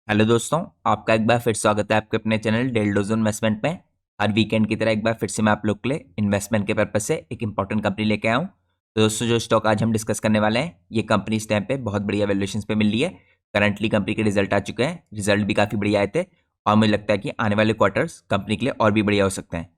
Hello दोस्तों, आपका एक बार फिर स्वागत है आपके अपने चैनल डेल्डोजो इन्वेस्टमेंट में। हर वीकेंड की तरह एक बार फिर से मैं आप लोग के लिए इन्वेस्टमेंट के पर्पज से एक इंपॉर्टेंट कंपनी लेके आया हूँ। तो दोस्तों, जो स्टॉक आज हम डिस्कस करने वाले हैं, ये कंपनी इस टाइम पे बहुत बढ़िया वैल्यूएशंस पे मिल रही है। करंटली कंपनी के रिजल्ट आ चुके हैं, रिजल्ट भी काफ़ी बढ़िया आए थे और मुझे लगता है कि आने वाले क्वार्टर्स कंपनी के लिए और भी बढ़िया हो सकते हैं।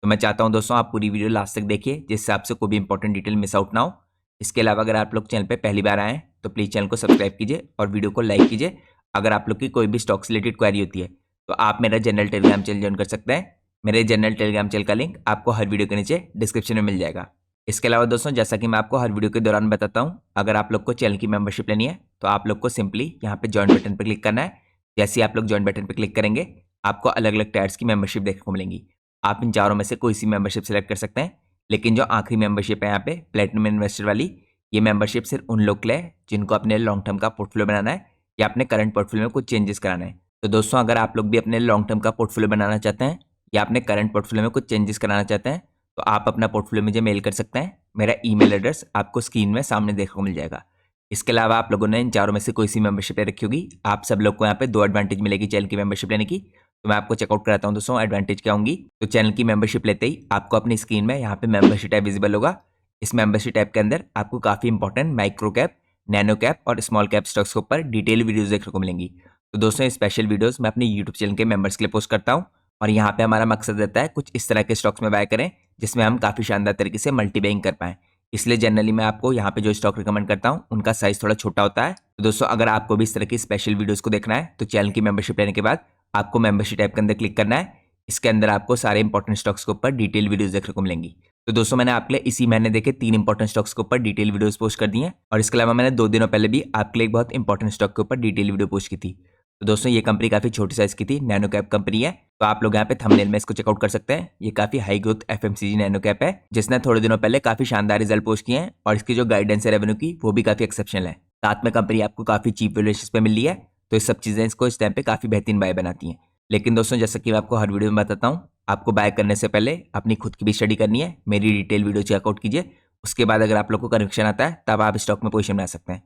तो मैं चाहता हूँ दोस्तों, आप पूरी वीडियो लास्ट तक देखिए जिससे आपसे कोई भी इंपॉर्टेंट डिटेल मिस आउट ना हो। इसके अलावा अगर आप लोग चैनल पर पहली बार आए हैं तो प्लीज़ चैनल को सब्सक्राइब कीजिए और वीडियो को लाइक कीजिए। अगर आप लोग की कोई भी स्टॉक से रिलेटेड क्वेरी होती है तो आप मेरा जनरल टेलीग्राम चैनल ज्वाइन कर सकते हैं। मेरे जनरल टेलीग्राम चैनल का लिंक आपको हर वीडियो के नीचे डिस्क्रिप्शन में मिल जाएगा। इसके अलावा दोस्तों, जैसा कि मैं आपको हर वीडियो के दौरान बताता हूँ, अगर आप लोग को चैनल की मेंबरशिप लेनी है तो आप लोग को सिंपली यहाँ पे ज्वाइन बटन पर क्लिक करना है। जैसे ही आप लोग ज्वाइन बटन पर क्लिक करेंगे, आपको अलग अलग टायर्स की मेंबरशिप देखने को मिलेंगी। आप इन चारों में से कोई सी मेंबरशिप सेलेक्ट कर सकते हैं, लेकिन जो आखिरी मेंबरशिप है यहाँ पे प्लेटिनम इन्वेस्टर वाली, ये मेंबरशिप सिर्फ उन लोग के लिए है जिनको अपने लॉन्ग टर्म का पोर्टफोलियो बनाना है या अपने करंट पोर्टफोलियो में कुछ चेंजेस कराना है। तो दोस्तों, अगर आप लोग भी अपने लॉन्ग टर्म का पोर्टफोलियो बनाना चाहते हैं या अपने करंट पोर्टफोलियो में कुछ चेंजेस कराना चाहते हैं तो आप अपना पोर्टफोलियो मुझे मेल कर सकते हैं। मेरा ईमेल एड्रेस आपको स्क्रीन में सामने देखने को मिल जाएगा। इसके अलावा आप लोगों ने इन चारों में से कोई सी मेंबरशिप ले रखी होगी, आप सब लोग को यहाँ पे 2 एडवांटेज मिलेगी चैनल की मेंबरशिप लेने की। तो मैं आपको चेकआउट कराता हूँ दोस्तों, एडवांटेज क्या होंगी। तो चैनल की मेंबरशिप लेते ही आपको अपनी स्क्रीन में यहाँ पे मेंबरशिप टैब विजिबल होगा। इस मेंबरशिप टैब के अंदर आपको काफ़ी important micro cap, nano cap और स्मॉल कैप स्टॉक्स के ऊपर डिटेल वीडियोस देखने को मिलेंगी। तो दोस्तों, ये स्पेशल वीडियोस मैं अपने यूट्यूब चैनल के मेंबर्स के लिए पोस्ट करता हूँ और यहाँ पे हमारा मकसद रहता है कुछ इस तरह के स्टॉक्स में बाय करें जिसमें हम काफ़ी शानदार तरीके से मल्टी बाइंग कर पाएं। इसलिए जनरली मैं आपको यहाँ पे जो स्टॉक रिकमेंड करता हूँ उनका साइज थोड़ा छोटा होता है। तो दोस्तों, अगर आपको भी इस तरह की स्पेशल वीडियोस को देखना है तो चैनल की मेंबरशिप लेने के बाद आपको मेंबरशिप टैब के अंदर क्लिक करना है। इसके अंदर आपको सारे इंपॉर्टेंट स्टॉक्स के ऊपर डिटेल वीडियोस देखने को मिलेंगी। तो दोस्तों, मैंने आपके लिए इसी महीने देखे 3 इंपॉर्टेंट स्टॉक्स के ऊपर डिटेल वीडियोस पोस्ट कर दी हैं और इसके अलावा मैंने 2 दिनों पहले भी आपके लिए एक बहुत इंपॉर्टेंट स्टॉक के ऊपर डिटेल वीडियो पोस्ट की थी। तो दोस्तों, ये कंपनी काफ़ी छोटी साइज की थी, नैनो कैप कंपनी है। तो आप लोग यहाँ पे थंबनेल में इसको चेकआउट कर सकते हैं। ये काफ़ी high growth FMCG nano cap है जिसने थोड़े दिनों पहले काफ़ी शानदार रिजल्ट पोस्ट किए हैं और इसकी जो गाइडेंस है रेवेन्यू की वो भी काफ़ी एक्सेप्शनल है। साथ में कंपनी आपको काफ़ी चीप वैल्यूएशन पे मिल रही है। तो ये सब चीज़ें इसको इस टाइम पे काफ़ी बेहतरीन बाय बनाती हैं। लेकिन दोस्तों, जैसा कि मैं आपको हर वीडियो में बताता हूँ, आपको बाय करने से पहले अपनी खुद की भी स्टडी करनी है। मेरी डिटेल वीडियो चेकआउट कीजिए, उसके बाद अगर आप लोग को कन्विक्शन आता है तब आप स्टॉक में पोजीशन बना सकते हैं।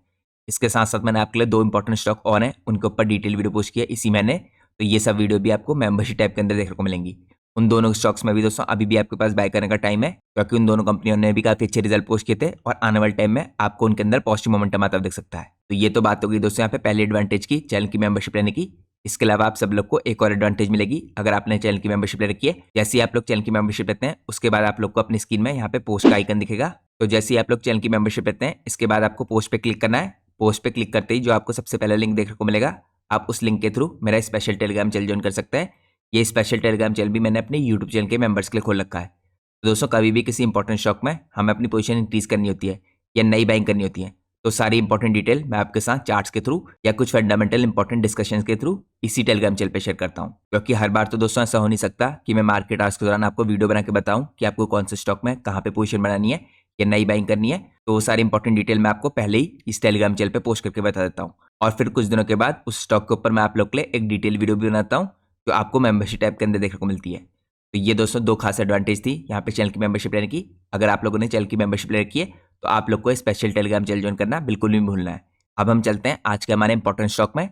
इसके साथ साथ मैंने आपके लिए 2 इंपॉर्टेंट स्टॉक और हैं, उनके ऊपर डिटेल वीडियो पोस्ट किया इसी महीने। तो ये सब वीडियो भी आपको मेंबरशिप टैब के अंदर देखने को मिलेंगी। उन दोनों स्टॉक्स में भी दोस्तों अभी भी आपके पास बाय करने का टाइम है, क्योंकि उन दोनों कंपनियों ने भी काफी अच्छे रिजल्ट पोस्ट किए थे और आने वाले टाइम में आपको उनके अंदर पॉजिटिव मोमेंटम आता दिख सकता है। तो ये तो बात होगी दोस्तों यहाँ पे पहली एडवांटेज की, चैनल की मेंबरशिप लेने की। इसके अलावा आप सब लोग को एक और एडवांटेज मिलेगी अगर आपने चैनल की मेंबरशिप ले रखी है। जैसे ही आप लोग चैनल की मेंबरशिप लेते हैं उसके बाद आप लोग को अपनी स्क्रीन में यहाँ पे पोस्ट का आइकन दिखेगा। तो जैसे ही आप लोग चैनल की मेंबरशिप लेते हैं इसके बाद आपको पोस्ट पे क्लिक करना है। पोस्ट पे क्लिक करते ही जो आपको सबसे पहले लिंक देखने को मिलेगा, आप उस लिंक के थ्रू मेरा स्पेशल टेलीग्राम चैनल ज्वाइन कर सकते हैं। ये स्पेशल टेलीग्राम चैनल भी मैंने अपने यूट्यूब चैनल के मेंबर्स के लिए खोल रखा है। तो दोस्तों, कभी भी किसी इंपॉर्टेंट स्टॉक में हमें अपनी पोजीशन इंक्रीज करनी होती है या नई बाइंग करनी होती है तो सारी इंपॉर्टेंट डिटेल मैं आपके साथ चार्ट्स के थ्रू या कुछ फंडामेंटल इंपॉर्टेंट डिस्कशंस के थ्रू इसी टेलीग्राम चैनल पे शेयर करता हूँ। क्योंकि हर बार तो दोस्तों ऐसा हो नहीं सकता कि मैं मार्केट आवर्स के दौरान आपको वीडियो बना के बताऊँ कि आपको कौन से स्टॉक में कहाँ पे पोजीशन बनानी है या नई बाइंग करनी है। तो वो सारी इंपॉर्टेंट डिटेल मैं आपको पहले ही इस टेलीग्राम चैनल पे पोस्ट करके बता देता हूँ और फिर कुछ दिनों के बाद उस स्टॉक के ऊपर मैं आप लोग के लिए एक डिटेल वीडियो भी बनाता हूँ जो आपको मेंबरशिप टैब के अंदर देखने को मिलती है। तो ये दोस्तों 2 खास एडवांटेज थी यहाँ पे चैनल की मेंबरशिप लेने की। अगर आप लोगों ने चैनल की मेंबरशिप ले रखी है तो आप लोग को स्पेशल टेलीग्राम चैनल ज्वाइन करना बिल्कुल भी भूलना है। अब हम चलते हैं आज के हमारे इंपॉर्टेंट स्टॉक में।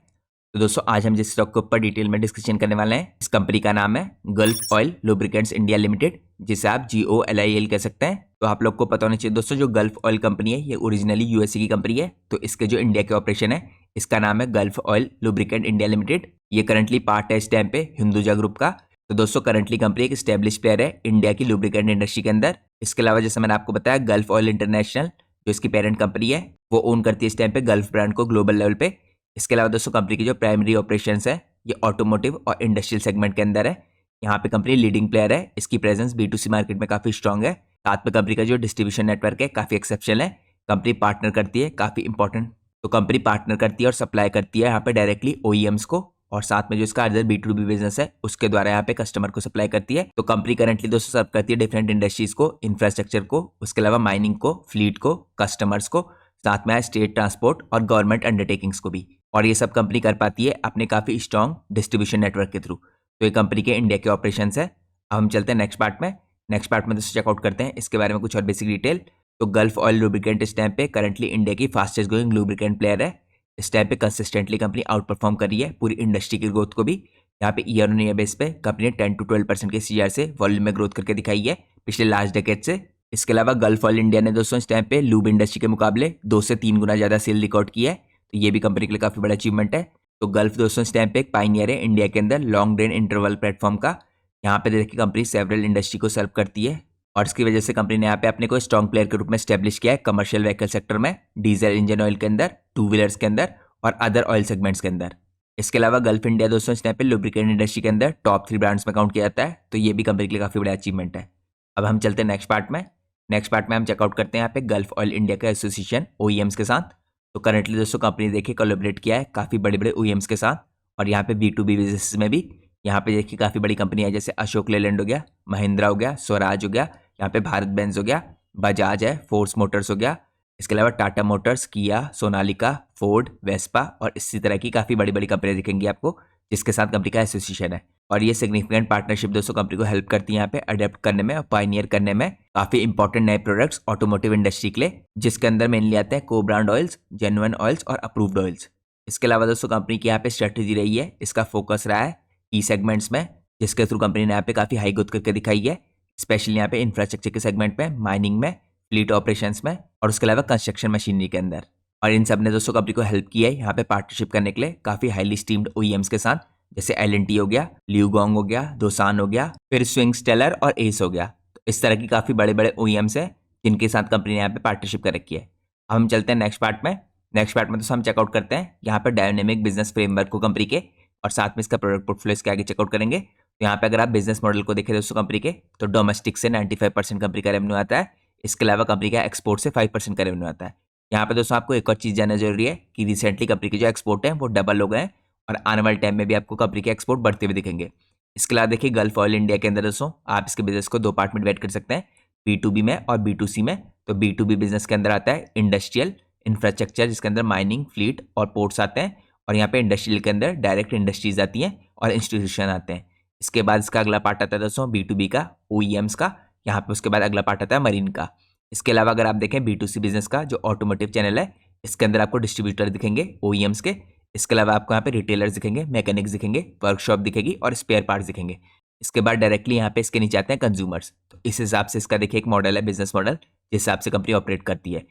तो दोस्तों, आज हम जिस स्टॉक के ऊपर डिटेल में डिस्कशन करने वाले हैं, इस कंपनी का नाम है gulf oil lubricants India limited, जिसे आप GOLIL कह सकते हैं। तो आप लोग को पता होना चाहिए दोस्तों, जो गल्फ ऑयल कंपनी है ये ओरिजिनली यूएसए की कंपनी है। तो इसके जो इंडिया के ऑपरेशन है इसका नाम है gulf oil lubricant India limited. ये करंटली पार्ट है इस टाइम पे हिंदुजा ग्रुप का। तो दोस्तों, करंटली कंपनी एक स्टेब्लिश प्लेयर है इंडिया की लुब्रिकेंट इंडस्ट्री के अंदर। इसके अलावा जैसे मैंने आपको बताया, गल्फ ऑयल इंटरनेशनल जो इसकी पेरेंट कंपनी है वो ओन करती है इस टाइम पे गल्फ ब्रांड को ग्लोबल लेवल पे। इसके अलावा दोस्तों, कंपनी की जो प्राइमरी ऑपरेशंस है ये ऑटोमोटिव और इंडस्ट्रियल सेगमेंट के अंदर है। यहाँ पे कंपनी लीडिंग प्लेयर है, इसकी प्रेजेंस B2C मार्केट में काफी स्ट्रांग है। साथ में कंपनी का जो डिस्ट्रीब्यूशन नेटवर्क है काफी एक्सेप्शनल है। कंपनी पार्टनर करती है काफी इंपॉर्टेंट, तो कंपनी पार्टनर करती है और सप्लाई करती है यहाँ पे डायरेक्टली OEMs को, और साथ में जो इसका अदर B2B बिजनेस है उसके द्वारा यहाँ पे कस्टमर को सप्लाई करती है। तो कंपनी करंटली दोस्तों सर्व करती है डिफरेंट इंडस्ट्रीज को, इंफ्रास्ट्रक्चर को, उसके अलावा माइनिंग को, फ्लीट को, कस्टमर्स को, साथ में स्टेट ट्रांसपोर्ट और गवर्नमेंट अंडरटेकिंग्स को भी। और ये सब कंपनी कर पाती है अपने काफी स्ट्रॉन्ग डिस्ट्रीब्यूशन नेटवर्क के थ्रू। तो ये कंपनी के इंडिया के ऑपरेशन है। अब हम चलते हैं नेक्स्ट पार्ट में। नेक्स्ट पार्ट में दोस्तों चेकआउट करते हैं इसके बारे में कुछ और बेसिक डिटेल। तो गल्फ ऑयल लुब्रिकेंट इस टाइम पे करंटली इंडिया की फास्टेस्ट ग्रोइंग लुब्रिकेंट प्लेयर है। इस टाइम पे कंसिस्टेंटली कंपनी आउट परफॉर्म कर रही है पूरी इंडस्ट्री की ग्रोथ को भी। यहाँ पे ईयर ऑन ईयर बेस पे कंपनी ने 10 to 12% के सीआर से वॉल्यूम में ग्रोथ करके दिखाई है पिछले लास्ट डेकेड से। इसके अलावा गल्फ ऑयल इंडिया ने दोस्तों इस टाइम पे लूब इंडस्ट्री के मुकाबले 2 से 3 गुना ज़्यादा सेल रिकॉर्ड किया है, तो ये भी कंपनी के लिए काफ़ी बड़ा अचीवमेंट है। तो गल्फ दोस्तों इस टाइम पे एक पाइनियर है इंडिया के अंदर लॉन्ग रेंज इंटरवल प्लेटफॉर्म का। यहाँ पे देखिए कंपनी सेवरल इंडस्ट्री को सर्व करती है और इसकी वजह से कंपनी ने यहाँ पे अपने को स्ट्रॉन्ग प्लेयर के रूप में स्टैब्लिश किया है कमर्शियल व्हीकल सेक्टर में, डीजल इंजन ऑयल के अंदर, टू व्हीलर्स के अंदर और अदर ऑयल सेगमेंट्स के अंदर। इसके अलावा गल्फ इंडिया दोस्तों इस टाइम पे लुब्रिकेंट इंडस्ट्री के अंदर टॉप 3 ब्रांड्स में काउंट किया जाता है, तो ये भी कंपनी के लिए काफ़ी बड़ा अचीवमेंट है। अब हम चलते हैं नेक्स्ट पार्ट में। नेक्स्ट पार्ट में हम चेकआउट करते हैं यहाँ पे गल्फ ऑयल इंडिया का एसोसिएशन ओईएम्स के साथ। तो करंटली दोस्तों कंपनी देखिए कोलैबोरेट किया है काफ़ी बड़े बड़े ओईएम्स के साथ और यहाँ पे B2B बिजनेस में भी यहाँ पे देखिए काफ़ी बड़ी कंपनी है जैसे अशोक लेलैंड हो गया, महिंद्रा हो गया, स्वराज हो गया, यहाँ पे भारत बेंज हो गया, बजाज है, फोर्स मोटर्स हो गया, इसके अलावा टाटा मोटर्स, किया, सोनालिका, फोर्ड, वेस्पा और इसी तरह की काफ़ी बड़ी बड़ी कंपनियां दिखेंगी आपको जिसके साथ कंपनी का एसोसिएशन है। और ये सिग्निफिकेंट पार्टनरशिप दोस्तों कंपनी को हेल्प करती है यहाँ पे अडेप्ट करने में और पायनियर करने में काफ़ी इंपॉर्टेंट नए प्रोडक्ट्स ऑटोमोटिव इंडस्ट्री के लिए, जिसके अंदर मेनली आते हैं को ब्रांड ऑयल्स, जेन्युइन ऑयल्स और अप्रूव्ड ऑयल्स। इसके अलावा दोस्तों कंपनी की यहाँ पे स्ट्रेटेजी रही है, इसका फोकस रहा है ई सेगमेंट्स में, जिसके थ्रू कंपनी ने यहाँ पे काफ़ी हाई ग्रोथ करके दिखाई है, स्पेशली यहाँ पे इंफ्रास्ट्रक्चर के सेगमेंट में, माइनिंग में, फ्लीट ऑपरेशंस में और उसके अलावा कंस्ट्रक्शन मशीनरी के अंदर। और इन सब ने दोस्तों कंपनी को हेल्प किया है यहाँ पे पार्टनरशिप करने के लिए काफ़ी हाईली स्टीम्ड ओईएम्स के साथ, जैसे L&T हो गया, ल्यूगोंग हो गया, दोसान हो गया, फिर स्विंग स्टेलर और एस हो गया। तो इस तरह की काफ़ी बड़े बड़े ओईएम्स हैं जिनके साथ कंपनी ने यहाँ पे पार्टनरशिप कर रखी है। अब हम चलते हैं नेक्स्ट पार्ट में। नेक्स्ट पार्ट में दोस्तों हम चेकआउट करते हैं यहाँ पे डायनेमिक बिजनेस फ्रेमवर्क को कंपनी के और साथ में इसका प्रोडक्ट पोर्टफोलियो के आगे चेकआउट करेंगे। तो यहाँ पे अगर आप बिजनेस मॉडल को देखें दोस्तों कंपनी के, तो डोमेस्टिक से 95% कंपनी का रेवेन्यू आता है। इसके अलावा कंपनी का एक्सपोर्ट से 5% का रेवेन्यू आता है। यहाँ पे दोस्तों आपको एक और चीज़ जानना जरूरी है कि रिसेंटली कंपनी के जो एक्सपोर्ट है वो डबल हो गए हैं और आने वाले टाइम में भी आपको कंपनी के एक्सपोर्ट बढ़ते हुए दिखेंगे। इसके अलावा देखिए गल्फ ऑयल इंडिया के अंदर दोस्तों आप इसके बिजनेस को 2 पार्ट में डिवाइड कर सकते हैं, B2B में और B2C में। तो B2B बिजनेस के अंदर आता है इंडस्ट्रियल इंफ्रास्ट्रक्चर, जिसके अंदर माइनिंग, फ्लीट और पोर्ट्स आते हैं, और यहाँ पे इंडस्ट्रियल के अंदर डायरेक्ट इंडस्ट्रीज आती हैं और इंस्टीट्यूशन आते हैं। इसके बाद इसका अगला पार्ट आता है दोस्तों B2B का, OEMs का। यहाँ पे उसके बाद अगला पार्ट आता है मरीन का। इसके अलावा अगर आप देखें B2C बिजनेस का जो ऑटोमोटिव चैनल है, इसके अंदर आपको डिस्ट्रीब्यूटर दिखेंगे OEMs के। इसके अलावा आपको यहाँ पे रिटेलर्स दिखेंगे, मैकेनिक्स दिखेंगे, वर्कशॉप दिखेगी और स्पेयर पार्ट्स दिखेंगे। इसके बाद डायरेक्टली यहाँ पे इसके नीचे आते हैं कंज्यूमर्स। तो इस हिसाब से इसका देखिए एक मॉडल है, बिजनेस मॉडल, जिस हिसाब से कंपनी ऑपरेट करती है।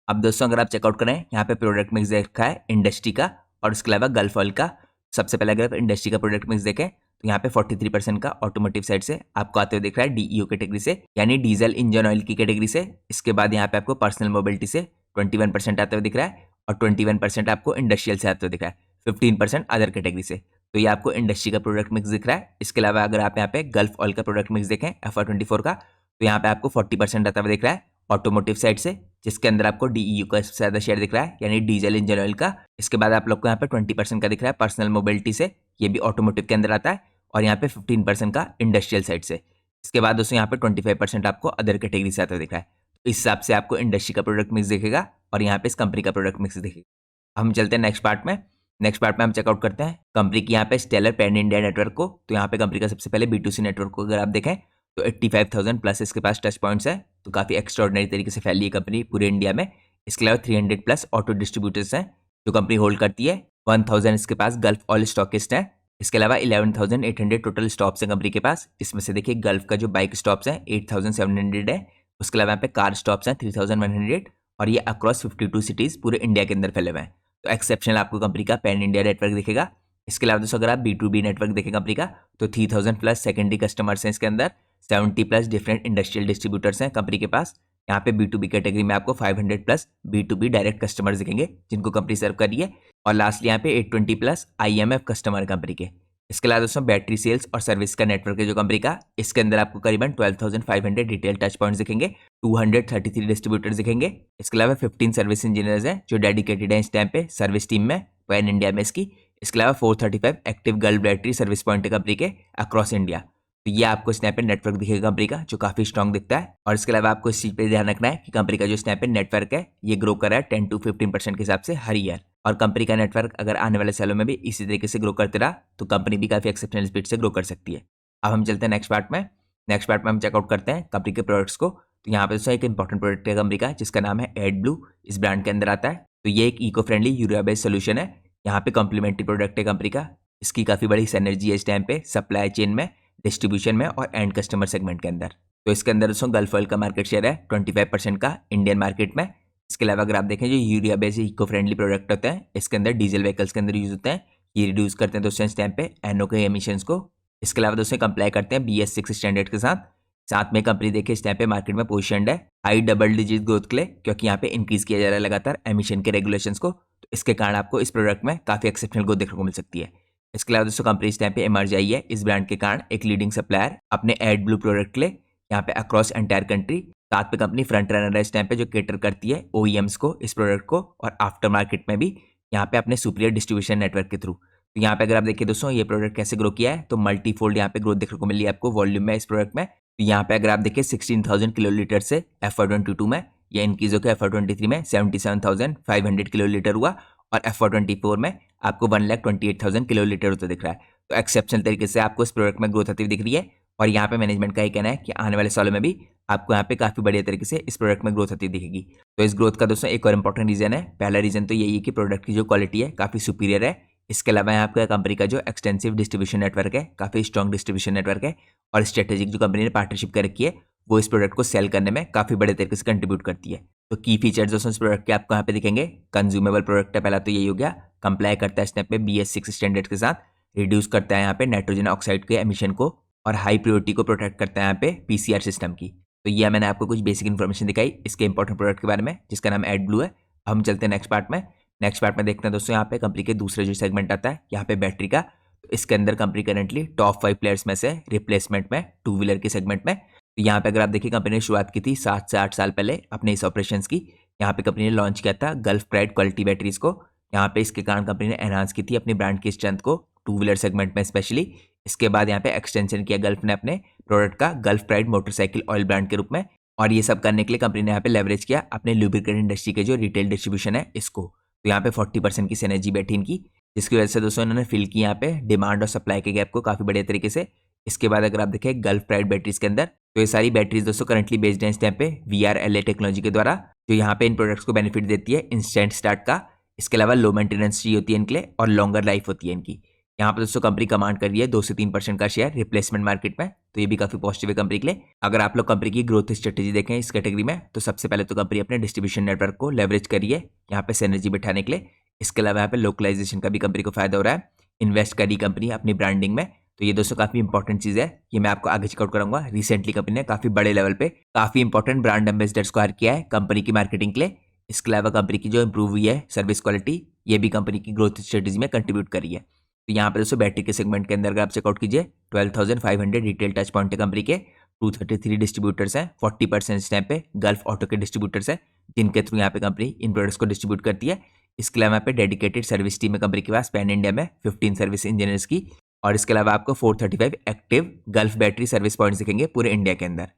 अब दोस्तों अगर आप चेकआउट करें यहाँ पे प्रोडक्ट मिक्स देखा है इंडस्ट्री का और उसके अलावा गल्फ ऑयल का। सबसे पहले अगर आप इंडस्ट्री का प्रोडक्ट मिक्स देखें तो यहाँ पे 43% का ऑटोमोटिव साइड से आपको आते हुए दिख रहा है DEO कैटेगरी से, यानी डीजल इंजन ऑयल की कैटेगरी से। इसके बाद यहाँ पे आपको पर्सनल मोबिलिटी से 21% आते हुए दिख रहा है और 21% आपको इंडस्ट्रियल से आते हुए दिख रहा है, 15% अदर कैटेगरी से। तो ये आपको इंडस्ट्री का प्रोडक्ट मिक्स दिख रहा है। इसके अलावा अगर आप यहाँ पे गल्फ ऑयल का प्रोडक्ट मिक्स देखें FY24 का, तो यहाँ पे आपको 40% आता हुआ दिख रहा है ऑटोमोटिव साइड से, जिसके अंदर आपको DEO का सबसे ज़्यादा शेयर दिख रहा है, यानी डीजल इंजन ऑयल का। इसके बाद आप लोग को यहाँ पे 20% का दिख रहा है पर्सनल मोबिलिटी से, ये भी ऑटोमोटिव के अंदर आता है, और यहाँ पे 15% का इंडस्ट्रियल साइड से। इसके बाद दोस्तों यहाँ पे 25% आपको अदर कैटेगरी से आता हुआ दिख रहा है। तो इस हिसाब से आपको इंडस्ट्री का प्रोडक्ट मिक्स दिखेगा और यहाँ पे इस कंपनी का प्रोडक्ट मिक्स दिखेगा। हम चलते हैं नेक्स्ट पार्ट में। नेक्स्ट पार्ट में हम चेकआउट करते हैं कंपनी की यहाँ पे स्टेलर पैन इंडिया नेटवर्क को। तो यहाँ पे कंपनी का सबसे पहले B2C नेटवर्क को अगर आप देखें तो 85,000 प्लस इसके पास टच पॉइंट्स है, तो काफ़ी एक्स्ट्रॉर्डिनरी तरीके से फैली है कंपनी पूरे इंडिया में। इसके अलावा 300 प्लस ऑटो डिस्ट्रीब्यूटर्स हैं जो कंपनी होल्ड करती है। 1000 इसके पास गल्फ ऑयल स्टॉकिस्ट है। इसके अलावा 11,800 टोटल स्टॉप्स हैं कंपनी के पास। इसमें से देखिए गल्फ का जो बाइक स्टॉप्स हैं 8,700 है। उसके अलावा यहाँ पे कार स्टॉप्स हैं 3,100 और ये अक्रॉस 52 सिटीज़ पूरे इंडिया के अंदर फैले हुए हैं। तो एक्सेप्शनल आपको कंपनी का पैन इंडिया नेटवर्क दिखेगा। इसके अलावा दोस्तों अगर आप B2B नेटवर्क देखें कंपनी का, तो 3,000 प्लस सेकेंडरी कस्टमर्स हैं इसके अंदर, 70 प्लस डिफरेंट इंडस्ट्रियल डिस्ट्रीब्यूटर्स हैं कंपनी के पास। यहाँ पे B2B कैटेगरी में आपको 500 प्लस B2B डायरेक्ट कस्टमर्स दिखेंगे जिनको कंपनी सर्व कर रही है, और लास्टली यहाँ पे 820 प्लस IMF कस्टमर कंपनी के। इसके अलावा दोस्तों बैटरी सेल्स और सर्विस का नेटवर्क है जो कंपनी का, इसके अंदर आपको करीबन 12,500 डिटेल टच पॉइंट्स दिखेंगे, 233 डिस्ट्रीब्यूटर्स दिखेंगे। इसके अलावा 15 सर्विस इंजीनियर्स हैं जो डेडिकेटेड हैं इस टाइम पे सर्विस टीम में पैन इंडिया में इसकी। इसके अलावा 435 active gulf battery service point है कंपनी के अक्रॉस इंडिया। तो ये आपको स्नैपइन नेटवर्क दिखेगा कंपनी का जो काफी स्ट्रॉन्ग दिखता है। और इसके अलावा आपको इस चीज पे ध्यान रखना है कि कंपनी का जो स्नैपइन नेटवर्क है ये ग्रो कर रहा है 10 to 15% के हिसाब से हर ईयर, और कंपनी का नेटवर्क अगर आने वाले सालों में भी इसी तरीके से ग्रो करते रहा तो कंपनी भी काफी एक्सेप्शनल स्पीड से ग्रो कर सकती है। अब हम चलते हैं नेक्स्ट पार्ट में। नेक्स्ट पार्ट में हम चेकआउट करते हैं कंपनी के प्रोडक्ट्स को। तो यहाँ पे दोस्तों एक इंपॉर्टेंट प्रोडक्ट है कंपनी का जिसका नाम है एड ब्लू, इस ब्रांड के अंदर आता है। तो ये एक eco friendly urea based solution है। यहाँ पे कॉम्प्लीमेंट्री प्रोडक्ट है कंपनी का। इसकी काफ़ी बड़ी सिनर्जी है इस टाइम पे सप्लाई चेन में, डिस्ट्रीब्यूशन में और एंड कस्टमर सेगमेंट के अंदर। तो इसके अंदर दोस्तों गल्फ ऑयल का मार्केट शेयर है 25% का इंडियन मार्केट में। इसके अलावा अगर आप देखें जो urea based eco friendly product होते हैं इसके अंदर डीजल व्हीकल्स के अंदर यूज होते हैं। ये रिड्यूस करते हैं दोस्तों इस टाइम पे एनओ के एमिशंस को। इसके अलावा दोस्तों कंप्लाई करते हैं BS6 स्टैंडर्ड के साथ में कंपनी देखिए इस टाइम पे मार्केट में पोजिशनड है हाई डबल डिजिट ग्रोथ के लिए, क्योंकि यहाँ पे इंक्रीज किया जा रहा है लगातार एमिशन के रेगुलेशंस को। तो इसके कारण आपको इस प्रोडक्ट में काफी एक्सेप्शनल ग्रोथ देखने को मिल सकती है। इसके अलावा दोस्तों कंपनी इस टाइम पे इमर्ज आई है इस ब्रांड के कारण एक लीडिंग सप्लायर अपने एड ब्लू प्रोडक्ट के लिए यहाँ पे अक्रॉस एंटायर कंट्री। साथ में कंपनी फ्रंट रनर है इस टाइम पे जो केटर करती है OEMs को इस प्रोडक्ट को, और आफ्टर मार्केट में भी यहाँ पे अपने सुपीरियर डिस्ट्रीब्यूशन नेटवर्क के थ्रू। तो यहाँ पे अगर आप देखिए दोस्तों ये प्रोडक्ट कैसे ग्रो किया है, तो मल्टीफोल्ड यहाँ पे ग्रोथ देखने को मिली है आपको वॉल्यूम में इस प्रोडक्ट में। तो यहाँ पे अगर आप देखिए 16,000 किलोलीटर से FY22 में या इनकीज होकर FY23 में 77,500 किलोलीटर हुआ, और FY24 में आपको 1,28,000 किलोलीटर होता दिख रहा है। तो एक्सेप्शनल तरीके से आपको इस प्रोडक्ट में ग्रोथ आती हुई दिख रही है। और यहाँ पे मैनेजमेंट का ये कहना है कि आने वाले सालों में भी आपको यहाँ पे काफी बढ़िया तरीके से इस प्रोडक्ट में ग्रोथ आती दिखेगी। तो इस ग्रोथ का दोस्तों एक और इंपॉर्टेंट रीजन है। पहला रीजन तो यही है कि प्रोडक्ट की जो क्वालिटी है काफी सुपीरियर है। इसके अलावा यहाँ पे कंपनी का जो एक्सटेंसिव डिस्ट्रीब्यूशन नेटवर्क है, काफी स्ट्रॉन्ग डिस्ट्रीब्यूशन नेटवर्क है, और स्ट्रेटेजिक जो कंपनी ने पार्टनरशिप कर रखी है वो इस प्रोडक्ट को सेल करने में काफी बड़े तरीके से कंट्रीब्यूट करती है। तो की फीचर्स दोस्तों इस प्रोडक्ट के आपको यहाँ पे दिखेंगे। कंज्यूमेबल प्रोडक्ट है पहला तो यही हो गया, कंप्लाई करता है इस टाइम पे BS6 स्टैंडर्ड के साथ, रिड्यूस करता है यहाँ पे नाइट्रोजन ऑक्साइड के एमिशन को, और हाई प्योरिटी को प्रोटेक्ट करता है यहाँ पे PCR सिस्टम की। तो ये मैंने आपको कुछ बेसिक इन्फॉर्मेशन दिखाई इसके इंपॉर्टेंट प्रोडक्ट के बारे में जिसका नाम एड ब्लू है। अब हम चलते हैं नेक्स्ट पार्ट में। नेक्स्ट पार्ट में देखते हैं दोस्तों यहाँ पे कंपनी के दूसरे जो सेगमेंट आता है यहाँ पे बैटरी का। तो इसके अंदर कंपनी करंटली टॉप 5 प्लेयर्स में से रिप्लेसमेंट में 2 व्हीलर के सेगमेंट में। तो यहाँ पे अगर आप देखिए कंपनी ने शुरुआत की थी 7 से 8 साल पहले अपने इस ऑपरेशंस की। यहाँ पे कंपनी ने लॉन्च किया था गल्फ प्राइड क्वालिटी बैटरीज को। यहाँ पे इसके कारण कंपनी ने एनहांस की थी अपनी ब्रांड की स्ट्रेंथ को 2 व्हीलर सेगमेंट में स्पेशली। इसके बाद यहाँ पे एक्सटेंशन किया गल्फ ने अपने प्रोडक्ट का gulf pride motorcycle oil brand के रूप में। और ये सब करने के लिए कंपनी ने यहाँ पे लेवरेज किया अपने लुब्रिकेंट इंडस्ट्री के जो रिटेल डिस्ट्रीब्यूशन है इसको। तो यहाँ पे 40% की सिनर्जी बैठी इनकी, जिसकी वजह से दोस्तों इन्होंने फिल की यहाँ पे डिमांड और सप्लाई के गैप को काफी बढ़िया तरीके से। इसके बाद अगर आप देखें गल्फ प्राइड बैटरीज के अंदर, तो ये सारी बैटरीज दोस्तों करंटली बेस्ड हैं इस टाइम पे VRLA टेक्नोलॉजी के द्वारा, जो यहाँ पे इन प्रोडक्ट्स को बेनिफिट देती है इंस्टेंट स्टार्ट का। इसके अलावा लो मेंटेनेंस चाहिए होती है इनके लिए, और लॉन्गर लाइफ होती है इनकी। यहाँ पर दोस्तों कंपनी कमांड कर रही है 2 से 3% का शेयर रिप्लेसमेंट मार्केट में। तो ये भी काफी पॉजिटिव है कंपनी के लिए। अगर आप लोग कंपनी की ग्रोथ स्ट्रेटेजी देखें इस कैटेगरी में, तो सबसे पहले तो कंपनी अपने डिस्ट्रीब्यूशन नेटवर्क को लेवरेज करिए यहाँ पे सिनर्जी बिठाने के लिए। इसके अलावा यहाँ पे लोकलाइजेशन का भी कंपनी को फायदा हो रहा है। इन्वेस्ट करी कंपनी अपनी ब्रांडिंग में। तो ये दोस्तों काफी इंपॉर्टेंट चीज है, ये मैं आपको आगे चेकआउट कराऊंगा। रिसेंटली कंपनी ने काफी बड़े लेवल पे काफी इंपॉर्टेंट ब्रांड एम्बेसडर्स को हायर किया है कंपनी की मार्केटिंग के लिए। इसके अलावा कंपनी की जो इंप्रूव हुई है सर्विस क्वालिटी, ये भी कंपनी की ग्रोथ स्ट्रेटेजी में कंट्रीब्यूट करी है। तो यहाँ पर दोस्तों बैटरी के सेगमेंट के अंदर अगर आप चेकआउट कीजिए 12,500 रिटेल टच पॉइंट है कंपनी के, 233 डिस्ट्रीब्यूटर्स हैं, 40% इस टाइम पे गल्फ ऑटो के डिस्ट्रीब्यूटर्स हैं जिनके थ्रू यहाँ पे कंपनी इन प्रोडक्ट्स को डिस्ट्रीब्यूट करती है। इसके अलावा यहाँ पे डेडिकेटेड सर्विस टीम है कंपनी के पास पैन इंडिया में 15 सर्विस इंजीनियर्स की, और इसके अलावा आपको 435 active gulf battery service points दिखेंगे पूरे इंडिया के अंदर।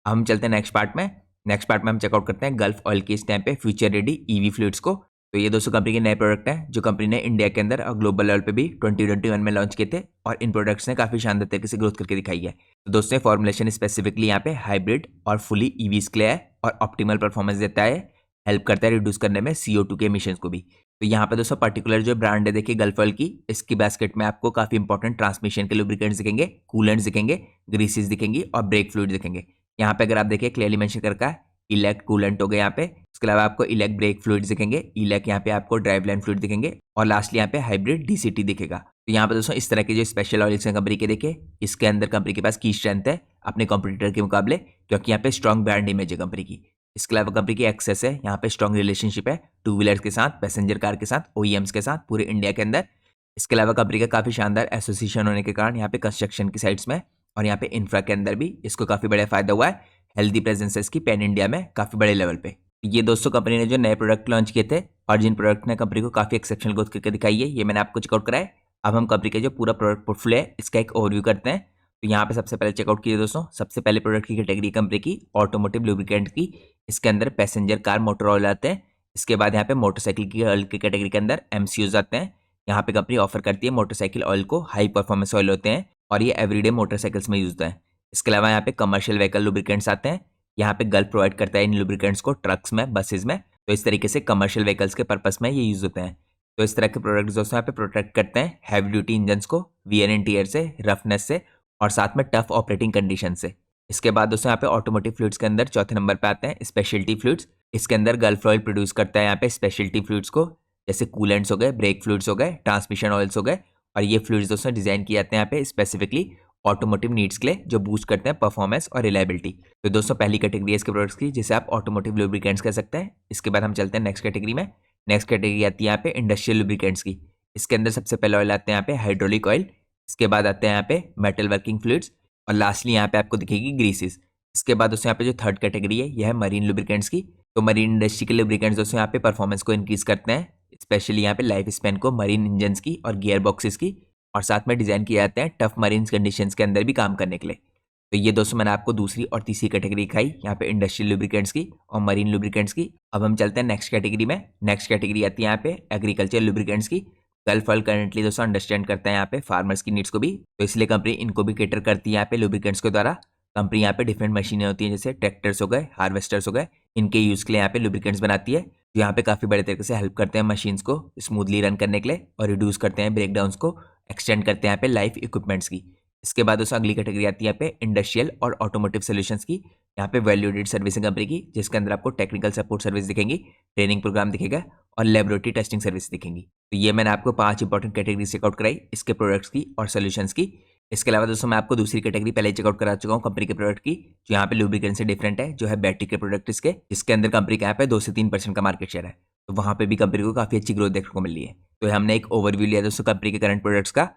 हम चलते हैं नेक्स्ट पार्ट में। नेक्स्ट पार्ट में हम चेकआउट करते हैं गल्फ ऑयल की इस टाइम पे फ्यूचर रेडी EV फ्लूइड्स को। तो ये दोस्तों कंपनी के नए प्रोडक्ट हैं जो कंपनी ने इंडिया के अंदर और ग्लोबल लेवल पे भी 2021 में लॉन्च किए थे, और इन प्रोडक्ट्स ने काफी शानदार तरीके से ग्रोथ करके दिखाई है। तो दोस्तों फॉर्मुलेशन स्पेसिफिकली यहाँ पे हाइब्रिड और फुली EVs के लिए है, और ऑप्टिमल परफॉर्मेंस देता है, हेल्प करता है रिड्यूस करने में CO2 के एमिशंस को भी। तो यहाँ पे दोस्तों पर्टिकुलर जो ब्रांड है देखिए गल्फ ऑयल की, इसकी बास्केट में आपको काफी इंपॉर्टेंट ट्रांसमिशन के लुब्रिकेंट्स दिखेंगे, कूलेंट्स दिखेंगे, ग्रीसेस दिखेंगी और ब्रेक फ्लूइड दिखेंगे। यहाँ पे अगर आप देखिए क्लियरली मेंशन कर रखा है इलेक्ट कूलेंट हो गए यहाँ पे। इसके अलावा आपको इलेक्ट ब्रेक फ्लूइड दिखेंगे, इलेक्ट यहाँ पे आपको ड्राइव लाइन फ्लूइड दिखेंगे, और लास्टली यहाँ पे हाइब्रिड DCT दिखेगा। तो यहाँ पे दोस्तों इस तरह के जो स्पेशल ऑयल्स हैं कंपनी के देखिए, इसके अंदर कंपनी के पास की स्ट्रेंथ है अपने कॉम्पिटिटर के मुकाबले, क्योंकि यहाँ पे स्ट्रॉन्ग ब्रांड इमेज है कंपनी की। इसके अलावा कंपनी की एक्सेस है यहाँ पे स्ट्रॉन्ग रिलेशनशिप है 2 व्हीलर्स के साथ, पैसेंजर कार के साथ, OEMs के साथ पूरे इंडिया के अंदर। इसके अलावा कंपनी का काफी शानदार एसोसिएशन होने के कारण यहाँ पे कंस्ट्रक्शन की साइट्स में और यहाँ पे इंफ्रा के अंदर भी इसको काफी बड़ा फायदा हुआ है। हेल्दी प्रेजेंस है इसकी पैन इंडिया में काफी बड़े लेवल पे। ये दोस्तों कंपनी ने जो नए प्रोडक्ट लॉन्च किए थे और जिन प्रोडक्ट ने कंपनी को काफी एक्सेप्शनल ग्रोथ करके दिखाई है, ये मैंने आपको चेकआउट कराया। अब हम कंपनी के जो पूरा प्रोडक्ट पोर्टफोलियो है इसका एक ओवरव्यू करते हैं। तो यहाँ पे सबसे पहले चेकआउट कीजिए दोस्तों, सबसे पहले प्रोडक्ट की कैटेगरी कंपनी की ऑटोमोटिव लुब्रिकेंट की। इसके अंदर पैसेंजर कार मोटर ऑयल आते हैं। इसके बाद यहाँ पे मोटरसाइकिल की ऑयल की कैटेगरी के अंदर MCUs आते हैं। यहाँ पे कंपनी ऑफर करती है मोटरसाइकिल ऑयल को, हाई परफॉर्मेंस ऑयल होते हैं और ये एवरीडे मोटरसाइकिल्स में यूज होता है। इसके अलावा यहाँ पे कमर्शियल व्हीकल लुब्रिकेंट्स आते हैं। यहाँ पे गल्फ प्रोवाइड करता है इन लुब्रिकेंट्स को ट्रक्स में, बसेज में। तो इस तरीके से कमर्शियल व्हीकल्स के पर्पस में ये यूज़ होते हैं। तो इस तरह के प्रोडक्ट्स दोस्तों यहाँ पे प्रोटेक्ट करते हैं हैवी ड्यूटी इंजन्स को वियर एंड टियर से, रफनेस से और साथ में टफ ऑपरेटिंग कंडीशन से। इसके बाद दोस्तों यहाँ पे ऑटोमोटिव फ्लूइड्स के अंदर चौथे नंबर पे आते हैं स्पेशलिटी फ्लूइड्स। इसके अंदर गल्फ ऑयल प्रोड्यूस करता है यहाँ पे स्पेशलिटी फ्लूइड्स को, जैसे कूलेंट्स हो गए, ब्रेक फ्लूइड्स हो गए, ट्रांसमिशन ऑयल्स हो गए। और ये फ्लूइड्स दोस्तों डिजाइन किए जाते हैं यहाँ पे स्पेसिफिकली ऑटोमोटिव नीड्स के लिए, जो बूस्ट करते हैं परफॉर्मेंस और रिलायबिलिटी। तो दोस्तों पहली कैटेगरी है इसके प्रोडक्ट्स की जिसे आप ऑटोमोटिव लुब्रिकेंट्स कह सकते हैं। इसके बाद हम चलते हैं नेक्स्ट कैटेगरी में। नेक्स्ट कैटेगरी आती है यहाँ पे इंडस्ट्रियल लुब्रिकेंट्स की। इसके अंदर सबसे पहले ऑयल आते हैं यहाँ पे हाइड्रोलिक ऑयल, इसके बाद आते हैं यहाँ पे मेटल वर्किंग फ्लूइड्स और लास्टली यहाँ पे आपको दिखेगी ग्रीसेस। इसके बाद दोस्तों यहाँ पे जो थर्ड कैटेगरी है यह है मरीन लुब्रिकेंट्स की। तो मरीन इंडस्ट्री के लुब्रिकेंट्स दोस्तों यहाँ पे परफॉर्मेंस को इंक्रीज करते हैं, स्पेशली यहाँ पे लाइफ स्पैन को मरीन इंजन्स की और गियर बॉक्सेस की, और साथ में डिजाइन किए जाते हैं टफ मरीन कंडीशंस के अंदर भी काम करने के लिए। तो ये दोस्तों मैंने आपको दूसरी और तीसरी कैटेगरी दिखाई यहाँ पे इंडस्ट्रियल लुब्रिकेंट्स की और मरीन लुब्रिकेंट्स की। अब हम चलते हैं नेक्स्ट कैटेगरी में। नेक्स्ट कैटेगरी आती है यहाँ पे एग्रीकल्चर लुब्रिकेंट्स की। गल्फ ऑयल करंटली दोस्तों अंडरस्टैंड करता है यहाँ पे फार्मर्स की नीड्स को भी, तो इसलिए कंपनी इनको भी केटर करती है यहाँ पे लुब्रिकेंट्स के द्वारा। कंपनी यहाँ पे डिफरेंट मशीनें होती हैं जैसे ट्रैक्टर्स हो गए, हार्वेस्टर्स हो गए, इनके यूज़ के लिए यहाँ पे लुब्रिकेंट्स बनाती है, जो यहाँ पे काफ़ी बड़े तरीके से हेल्प करते हैं मशीन्स को स्मूथली रन करने के लिए और रिड्यूस करते हैं ब्रेकडाउन्स को, एक्सटेंड करते हैं यहाँ पे लाइफ इक्विपमेंट्स की। इसके बाद दोस्तों अगली कैटेगरी आती है यहाँ पे इंडस्ट्रियल और ऑटोमोटिव सोल्यूशंस की। यहाँ पे वैल्यू एडेड सर्विसिंग कंपनी की, जिसके अंदर आपको टेक्निकल सपोर्ट सर्विस दिखेंगी, ट्रेनिंग प्रोग्राम दिखेगा और लेबोरेटरी टेस्टिंग सर्विस दिखेंगी। तो ये मैंने आपको 5 इंपॉर्टेंट कैटेगरी चेकआउट कराई इसके प्रोडक्ट्स की और सोल्यूशंस की। इसके अलावा दोस्तों मैं आपको दूसरी कैटेगरी पहले चेकआउट करा चुका हूँ कंपनी के प्रोडक्ट की, जो यहाँ पे लुब्रिकेंट से डिफरेंट है, जो है बैटरी के प्रोडक्ट इसके, जिसके अंदर कंपनी का यहाँ पे 2 से 3% का मार्केट शेयर है। तो वहाँ पे भी कंपनी को काफ़ी अच्छी ग्रोथ देखने को मिली है। तो हमने एक ओवरव्यू लिया दोस्तों कंपनी के करंट प्रोडक्ट्स का।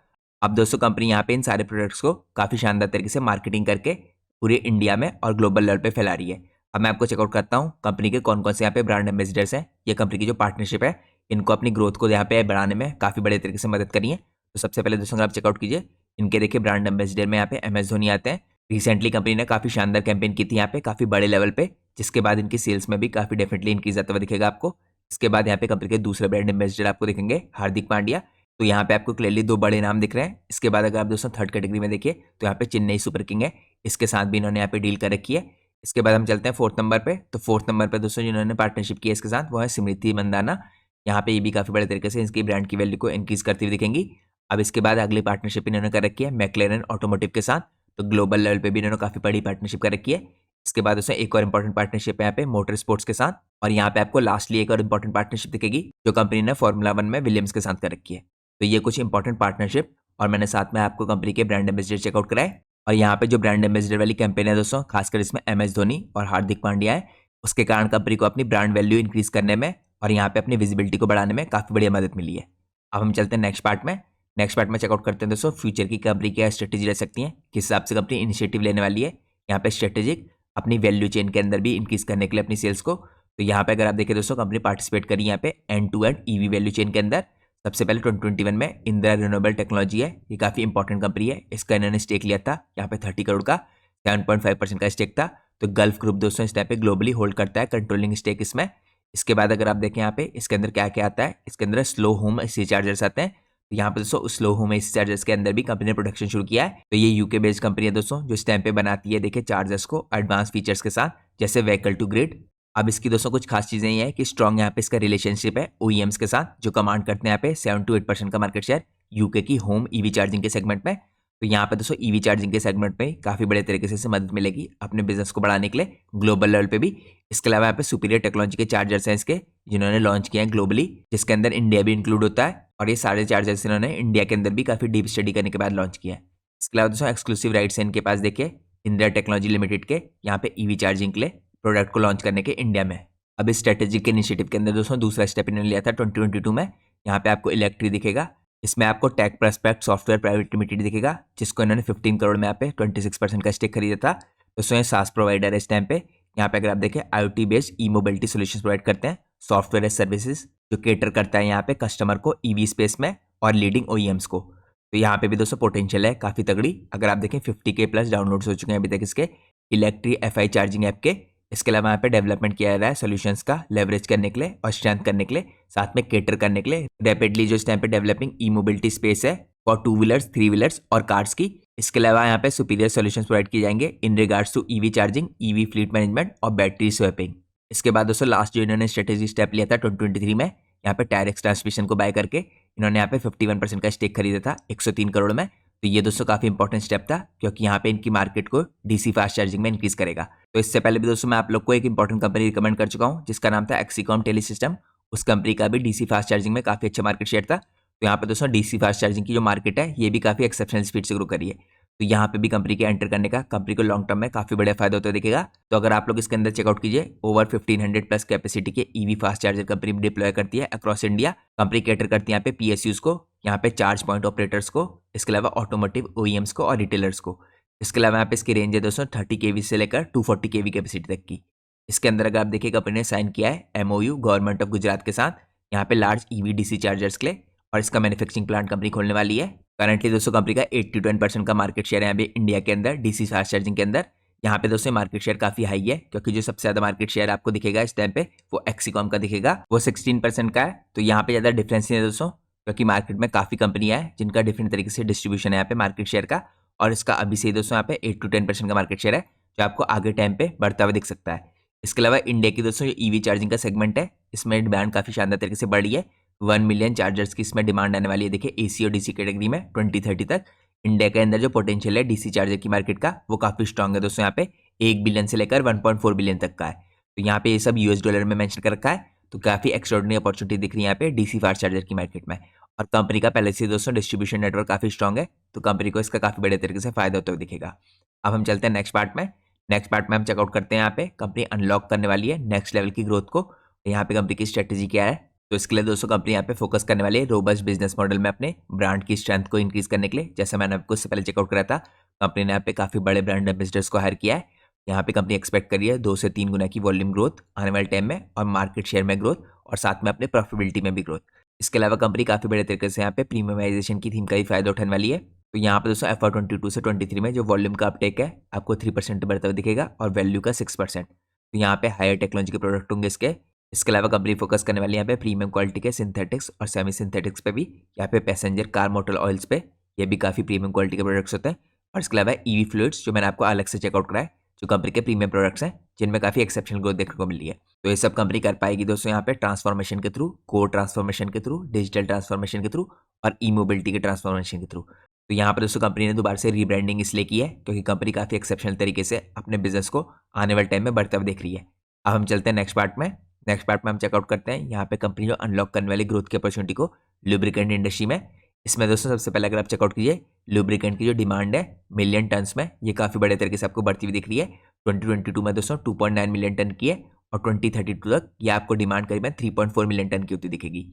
अब दोस्तों कंपनी यहाँ पे इन सारे प्रोडक्ट्स को काफ़ी शानदार तरीके से मार्केटिंग करके पूरे इंडिया में और ग्लोबल लेवल पे फैला रही है। अब मैं आपको चेकआउट करता हूँ कंपनी के कौन कौन से यहाँ पे ब्रांड एम्बेसडर्स हैं। ये कंपनी की जो पार्टनरशिप है इनको अपनी ग्रोथ को यहाँ पे बढ़ाने में काफ़ी बड़े तरीके से मदद करी है। तो सबसे पहले दोस्तों आप चेकआउट कीजिए इनके, देखिए ब्रांड एम्बेसडर में यहाँ पे MS धोनी आते हैं। रिसेंटली कंपनी ने काफ़ी शानदार कैंपेन की थी यहाँ पे काफ़ी बड़े लेवल पे, जिसके बाद इनकी सेल्स में भी काफ़ी डेफिनेटली इंक्रीज आता हुआ दिखेगा आपको। इसके बाद यहाँ पे कंपनी के दूसरे ब्रांड एम्बेसडर आपको दिखेंगे हार्दिक पांड्या। तो यहाँ पे आपको क्लियरली 2 बड़े नाम दिख रहे हैं। इसके बाद अगर आप दोस्तों थर्ड कैटेगरी में देखिए तो यहाँ पे चेन्नई सुपर किंग है, इसके साथ भी इन्होंने यहाँ पे डील कर रखी है। इसके बाद हम चलते हैं फोर्थ नंबर पे। तो फोर्थ नंबर पे दोस्तों जिन्होंने पार्टनरशिप की है इसके साथ वो है स्मृति मंदाना। यहाँ पे ये भी काफ़ी बड़े तरीके से इसकी ब्रांड की वैल्यू को इंक्रीज करती हुई दिखेंगी। अब इसके बाद अगली पार्टनरशिप इन्होंने कर रखी है मैक्लेरन ऑटोमोटिव के साथ, तो ग्लोबल लेवल पे भी इन्होंने काफ़ी बड़ी पार्टनरशिप कर रखी है। इसके बाद दोस्तों एक और इंपॉर्टेंट पार्टनरशिप है यहाँ पे मोटर स्पोर्ट्स के साथ, और यहाँ पे आपको लास्टली एक और इंपॉर्टेंट पार्टनरशिप दिखेगी जो कंपनी ने फॉर्मूला 1 में विलियम्स के साथ कर रखी है। तो ये कुछ इंपॉर्टेंट पार्टनरशिप और मैंने साथ में आपको कंपनी के ब्रांड एम्बेसडर चेकआउट कराए। और यहाँ पे जो ब्रांड एम्बेसडर वाली कैंपेन है दोस्तों, खासकर इसमें MS धोनी और हार्दिक पांड्या है, उसके कारण कंपनी को अपनी ब्रांड वैल्यू इंक्रीज करने में और यहाँ पे अपनी विजिबिलिटी को बढ़ाने में काफ़ी बढ़िया मदद मिली है। अब हम चलते हैं नेक्स्ट पार्ट में। नेक्स्ट पार्ट में चेकआउट करते हैं दोस्तों फ्यूचर की कंपनी क्या स्ट्रेटेजी रह सकती है, किस हिसाब से कंपनी इनिशिएटिव लेने वाली है यहाँ पे स्ट्रेटेजिक अपनी वैल्यू चेन के अंदर भी इंक्रीज करने के लिए अपनी सेल्स को। तो यहाँ पे अगर आप देखें दोस्तों कंपनी पार्टिसिपेट करी यहाँ पे end to end EV value chain के अंदर। सबसे पहले 2021 में इंदिरा रिन्यूएबल टेक्नोलॉजी है, ये काफ़ी इंपॉर्टेंट कंपनी है, इसका इन्होंने स्टेक लिया था यहाँ पे 30 करोड़ का, 7.5% का स्टेक था। तो गल्फ ग्रुप दोस्तों इस टाइप पे ग्लोबली होल्ड करता है कंट्रोलिंग स्टेक इसमें। इसके बाद अगर आप देखें यहाँ पे इसके अंदर क्या क्या आता है, इसके अंदर स्लो होम AC चार्जर्स आते हैं। तो यहाँ पे दोस्तों स्लो होम AC चार्जर्स के अंदर भी कंपनी ने प्रोडक्शन शुरू किया है। तो ये UK बेस्ड कंपनी है दोस्तों, जो इस टाइम पे बनाती है देखिए चार्जर्स को एडवांस फीचर्स के साथ, जैसे व्हीकल टू ग्रिड। अब इसकी दोस्तों कुछ खास चीज़ें ये है कि स्ट्रॉन्ग यहाँ पे इसका रिलेशनशिप है OEMs के साथ, जो कमांड करते हैं यहाँ पे 7 to 8% का मार्केट शेयर UK की होम EV चार्जिंग के सेगमेंट में। तो यहाँ पे दोस्तों EV चार्जिंग के सेगमेंट में काफ़ी बड़े तरीके से मदद मिलेगी अपने बिजनेस को बढ़ाने के लिए ग्लोबल लेवल पे भी। इसके अलावा यहाँ पे सुपीरियर टेक्नोलॉजी के चार्जर्स हैं इसके, जिन्होंने लॉन्च किए हैं ग्लोबली, जिसके अंदर इंडिया भी इंक्लूड होता है। और ये सारे चार्जर्स इन्होंने इंडिया के अंदर भी काफ़ी डीप स्टडी करने के बाद लॉन्च किया है। इसके अलावा दोस्तों एक्सक्लूसिव राइट्स हैं इनके पास देखिए इंदिरा टेक्नोलॉजी लिमिटेड के, यहाँ पे EV चार्जिंग के लिए प्रोडक्ट को लॉन्च करने के इंडिया में। अब इस स्ट्रेटेजिक इनिशिएटिव के अंदर दोस्तों दूसरा स्टेप इन्होंने लिया था 2022 में। यहाँ पे आपको इलेक्ट्री दिखेगा, इसमें आपको tech prospect software private limited दिखेगा, जिसको इन्होंने 15 करोड़ में यहाँ पे 26% का स्टेक खरीदा था। दोस्तों ये SaaS प्रोवाइडर है इस टाइम पे। यहाँ पे अगर आप देखें IoT बेस्ड E-मोबिलिटी सोल्यूशंस प्रोवाइड करते हैं, सॉफ्टवेयर एज सर्विसेज, जो केटर करता है यहाँ पे कस्टमर को EV स्पेस में और लीडिंग OEMs को। तो यहाँ पे भी दोस्तों पोटेंशियल है काफ़ी तगड़ी। अगर आप देखें 50K प्लस डाउनलोड्स हो चुके हैं अभी तक इसके इलेक्ट्री FI चार्जिंग ऐप के। इसके अलावा यहाँ पे डेवलपमेंट किया जा रहा है सोल्यूशंस का लेवरेज करने के लिए और स्ट्रेंथ करने के लिए, साथ में केटर करने के लिए रैपिडली जो इस टाइम पे डेवलपिंग E-मोबिलिटी स्पेस है फॉर 2 व्हीलर्स 3 व्हीलर्स और कार्स की। इसके अलावा यहाँ पे सुपीरियर सोल्यूशंस प्रोवाइड किए जाएंगे in regards to EV charging, EV fleet management और बैटरी स्वैपिंग। इसके बाद दोस्तों लास्ट जो इन्होंने स्ट्रेटेजी स्टेप लिया था 2023 में, यहाँ पे टायरेक्स ट्रांसमिशन को बाय करके इन्होंने यहाँ पे 51% का स्टेक खरीदा था 103 करोड़ में। तो ये दोस्तों काफी इंपॉर्टेंट स्टेप था, क्योंकि यहाँ पे इनकी मार्केट को डीसी फास्ट चार्जिंग में इंक्रीज करेगा। तो इससे पहले भी दोस्तों मैं आप लोग को एक इंपॉर्टेंट कंपनी रिकमेंड कर चुका हूँ, जिसका नाम था एक्सीकॉम टेली सिस्टम। उस कंपनी का भी डीसी फास्ट चार्जिंग में काफी अच्छा मार्केट शेयर था। तो यहाँ पे दोस्तों डीसी फास्ट चार्जिंग की जो मार्केट है ये भी काफी एक्सेप्शनल स्पीड से ग्रो करी है। तो यहाँ पे भी कंपनी के एंटर करने का कंपनी को लॉन्ग टर्म में काफी बड़ा फायदा होता दिखेगा। तो अगर आप लोग इसके अंदर चेकआउट कीजिए, ओवर 1500 प्लस कैपेसिटी के EV fast charger company deploy करती है अक्रॉस इंडिया। कंपनी कैटर करती है यहाँ पे पीएसयूज को, यहाँ पे चार्ज पॉइंट ऑपरेटर्स को, इसके अलावा ऑटोमोटिव ओईएम्स को और रिटेलर्स को। इसके अलावा यहाँ पे इसकी रेंज है दोस्तों 30 केवी से लेकर 240 केवी कैपेसिटी तक की। इसके अंदर अगर आप देखिए कंपनी ने साइन किया है एमओयू गवर्नमेंट ऑफ गुजरात के साथ, यहाँ पे लार्ज ईवी डीसी चार्जर्स के लिए, और इसका मैन्युफैक्चरिंग प्लांट कंपनी खोलने वाली है। करंटली दोस्तों कंपनी का 8 to 10% का मार्केट शेयर है यहाँ पे इंडिया के अंदर डीसी फास्ट चार्जिंग के अंदर। यहाँ पे दोस्तों मार्केट शेयर काफी हाई है, क्योंकि जो सबसे ज्यादा मार्केट शेयर आपको दिखेगा इस टाइम पे वो एक्सीकॉम का दिखेगा, वो 16% का है। तो यहाँ पे ज्यादा डिफरेंस नहीं है दोस्तों, क्योंकि मार्केट में काफी कंपनियां हैं जिनका डिफरेंट तरीके से डिस्ट्रीब्यूशन है यहाँ पे मार्केट शेयर का, और इसका अभी से दोस्तों यहाँ पे 8 to 10% का मार्केट शेयर है, जो आपको आगे टाइम पे बढ़ता हुआ दिख सकता है। इसके अलावा इंडिया की दोस्तों जो ईवी चार्जिंग का सेगमेंट है, इसमें डिमांड काफी शानदार तरीके से बढ़ रही है। 1 मिलियन चार्जर्स की इसमें डिमांड आने वाली है। देखिए एसी और डीसी कैटेगरी में 2030 तक इंडिया के अंदर जो पोटेंशियल है डीसी चार्जर की मार्केट का वो काफी स्ट्रांग है दोस्तों। यहाँ पे 1 बिलियन से लेकर 1.4 बिलियन तक का है। तो यहाँ पे ये सब यूएस डॉलर में मेंशन कर रखा है। तो काफी एक्स्ट्राऑर्डिनरी अपॉर्चुनिटी दिख रही है यहाँ पे डीसी फास्ट चार्जर की मार्केट में। और कंपनी का पहले से दोस्तों डिस्ट्रीब्यूशन नेटवर्क काफी स्ट्रांग है, तो कंपनी को इसका काफी बड़े तरीके से फायदा होता हुआ दिखेगा। अब हम चलते हैं नेक्स्ट पार्ट में। नेक्स्ट पार्ट में हम चेकआउट करते हैं यहाँ पे कंपनी अनलॉक करने वाली है नेक्स्ट लेवल की ग्रोथ को। यहाँ पे कंपनी की स्ट्रेटेजी क्या है, तो इसके लिए दोस्तों कंपनी यहाँ पे फोकस करने वाली है रोबस्ट बिजनेस मॉडल में अपने ब्रांड की स्ट्रेंथ को इंक्रीज करने के लिए। जैसा मैंने आपको इससे पहले चेकआउट करा था, कंपनी ने यहाँ पे काफी बड़े ब्रांड एम्बेसडर्स को हायर किया है। यहाँ पे कंपनी एक्सपेक्ट करी है 2 से 3 गुना की वॉल्यूम ग्रोथ आने वाले टाइम में, और मार्केट शेयर में ग्रोथ, और साथ में अपने प्रॉफिटेबिलिटी में भी ग्रोथ। इसके अलावा कंपनी काफी बड़े तरीके से यहाँ पे प्रीमियमाइजेशन की थीम का ही फायदा उठाने वाली है। तो यहाँ पे दोस्तों FY22 से 23 में जो वॉल्यूम का अपटेक है आपको 3% बढ़ता हुआ दिखेगा, और वैल्यू का 6%। तो यहाँ पे हायर टेक्नोलॉजी के प्रोडक्ट होंगे इसके। इसके अलावा कंपनी फोकस करने वाली है यहाँ पे प्रीमियम क्वालिटी के सिंथेटिक्स और सेमी सिंथेटिक्स पे भी, यहाँ पे पैसेंजर कार मोटर ऑयल्स पे, ये भी काफी प्रीमियम क्वालिटी के प्रोडक्ट्स होते हैं। और इसके अलावा ईवी फ्लूइड्स जो मैंने आपको अलग से चेकआउट कराया, जो कंपनी के प्रीमियम प्रोडक्ट्स हैं जिनमें काफी एक्सेप्शनल ग्रोथ देखने को मिली है। तो ये सब कंपनी कर पाएगी दोस्तों यहाँ पे ट्रांसफॉर्मेशन के थ्रू, कोर ट्रांसफॉर्मेशन के थ्रू, डिजिटल ट्रांसफॉर्मेशन के थ्रू, और ई मोबिलिटी के ट्रांसफॉर्मेशन के थ्रू। तो यहाँ पर दोस्तों कंपनी ने दोबारा से रीब्रांडिंग इसलिए की है क्योंकि कंपनी काफी एक्सेप्शनल तरीके से अपने बिजनेस को आने वाले टाइम में बढ़ते हुए देख रही है। अब हम चलते हैं नेक्स्ट पार्ट में। नेक्स्ट पार्ट में हम चेकआउट करते हैं यहाँ पे कंपनी जो अनलॉक करने वाली ग्रोथ की अपॉर्चुनिटी को लुब्रिकेंट इंडस्ट्री में। इसमें दोस्तों सबसे पहले अगर आप चेकआउट कीजिए, लुब्रिकेंट की जो डिमांड है मिलियन टन्स में, ये काफी बड़े तरीके से आपको बढ़ती हुई दिख रही है। 2022 में दोस्तों 2.9 मिलियन टन की है, और 2032 तक ये आपको डिमांड करीबन 3.4 मिलियन टन की होती दिखेगी।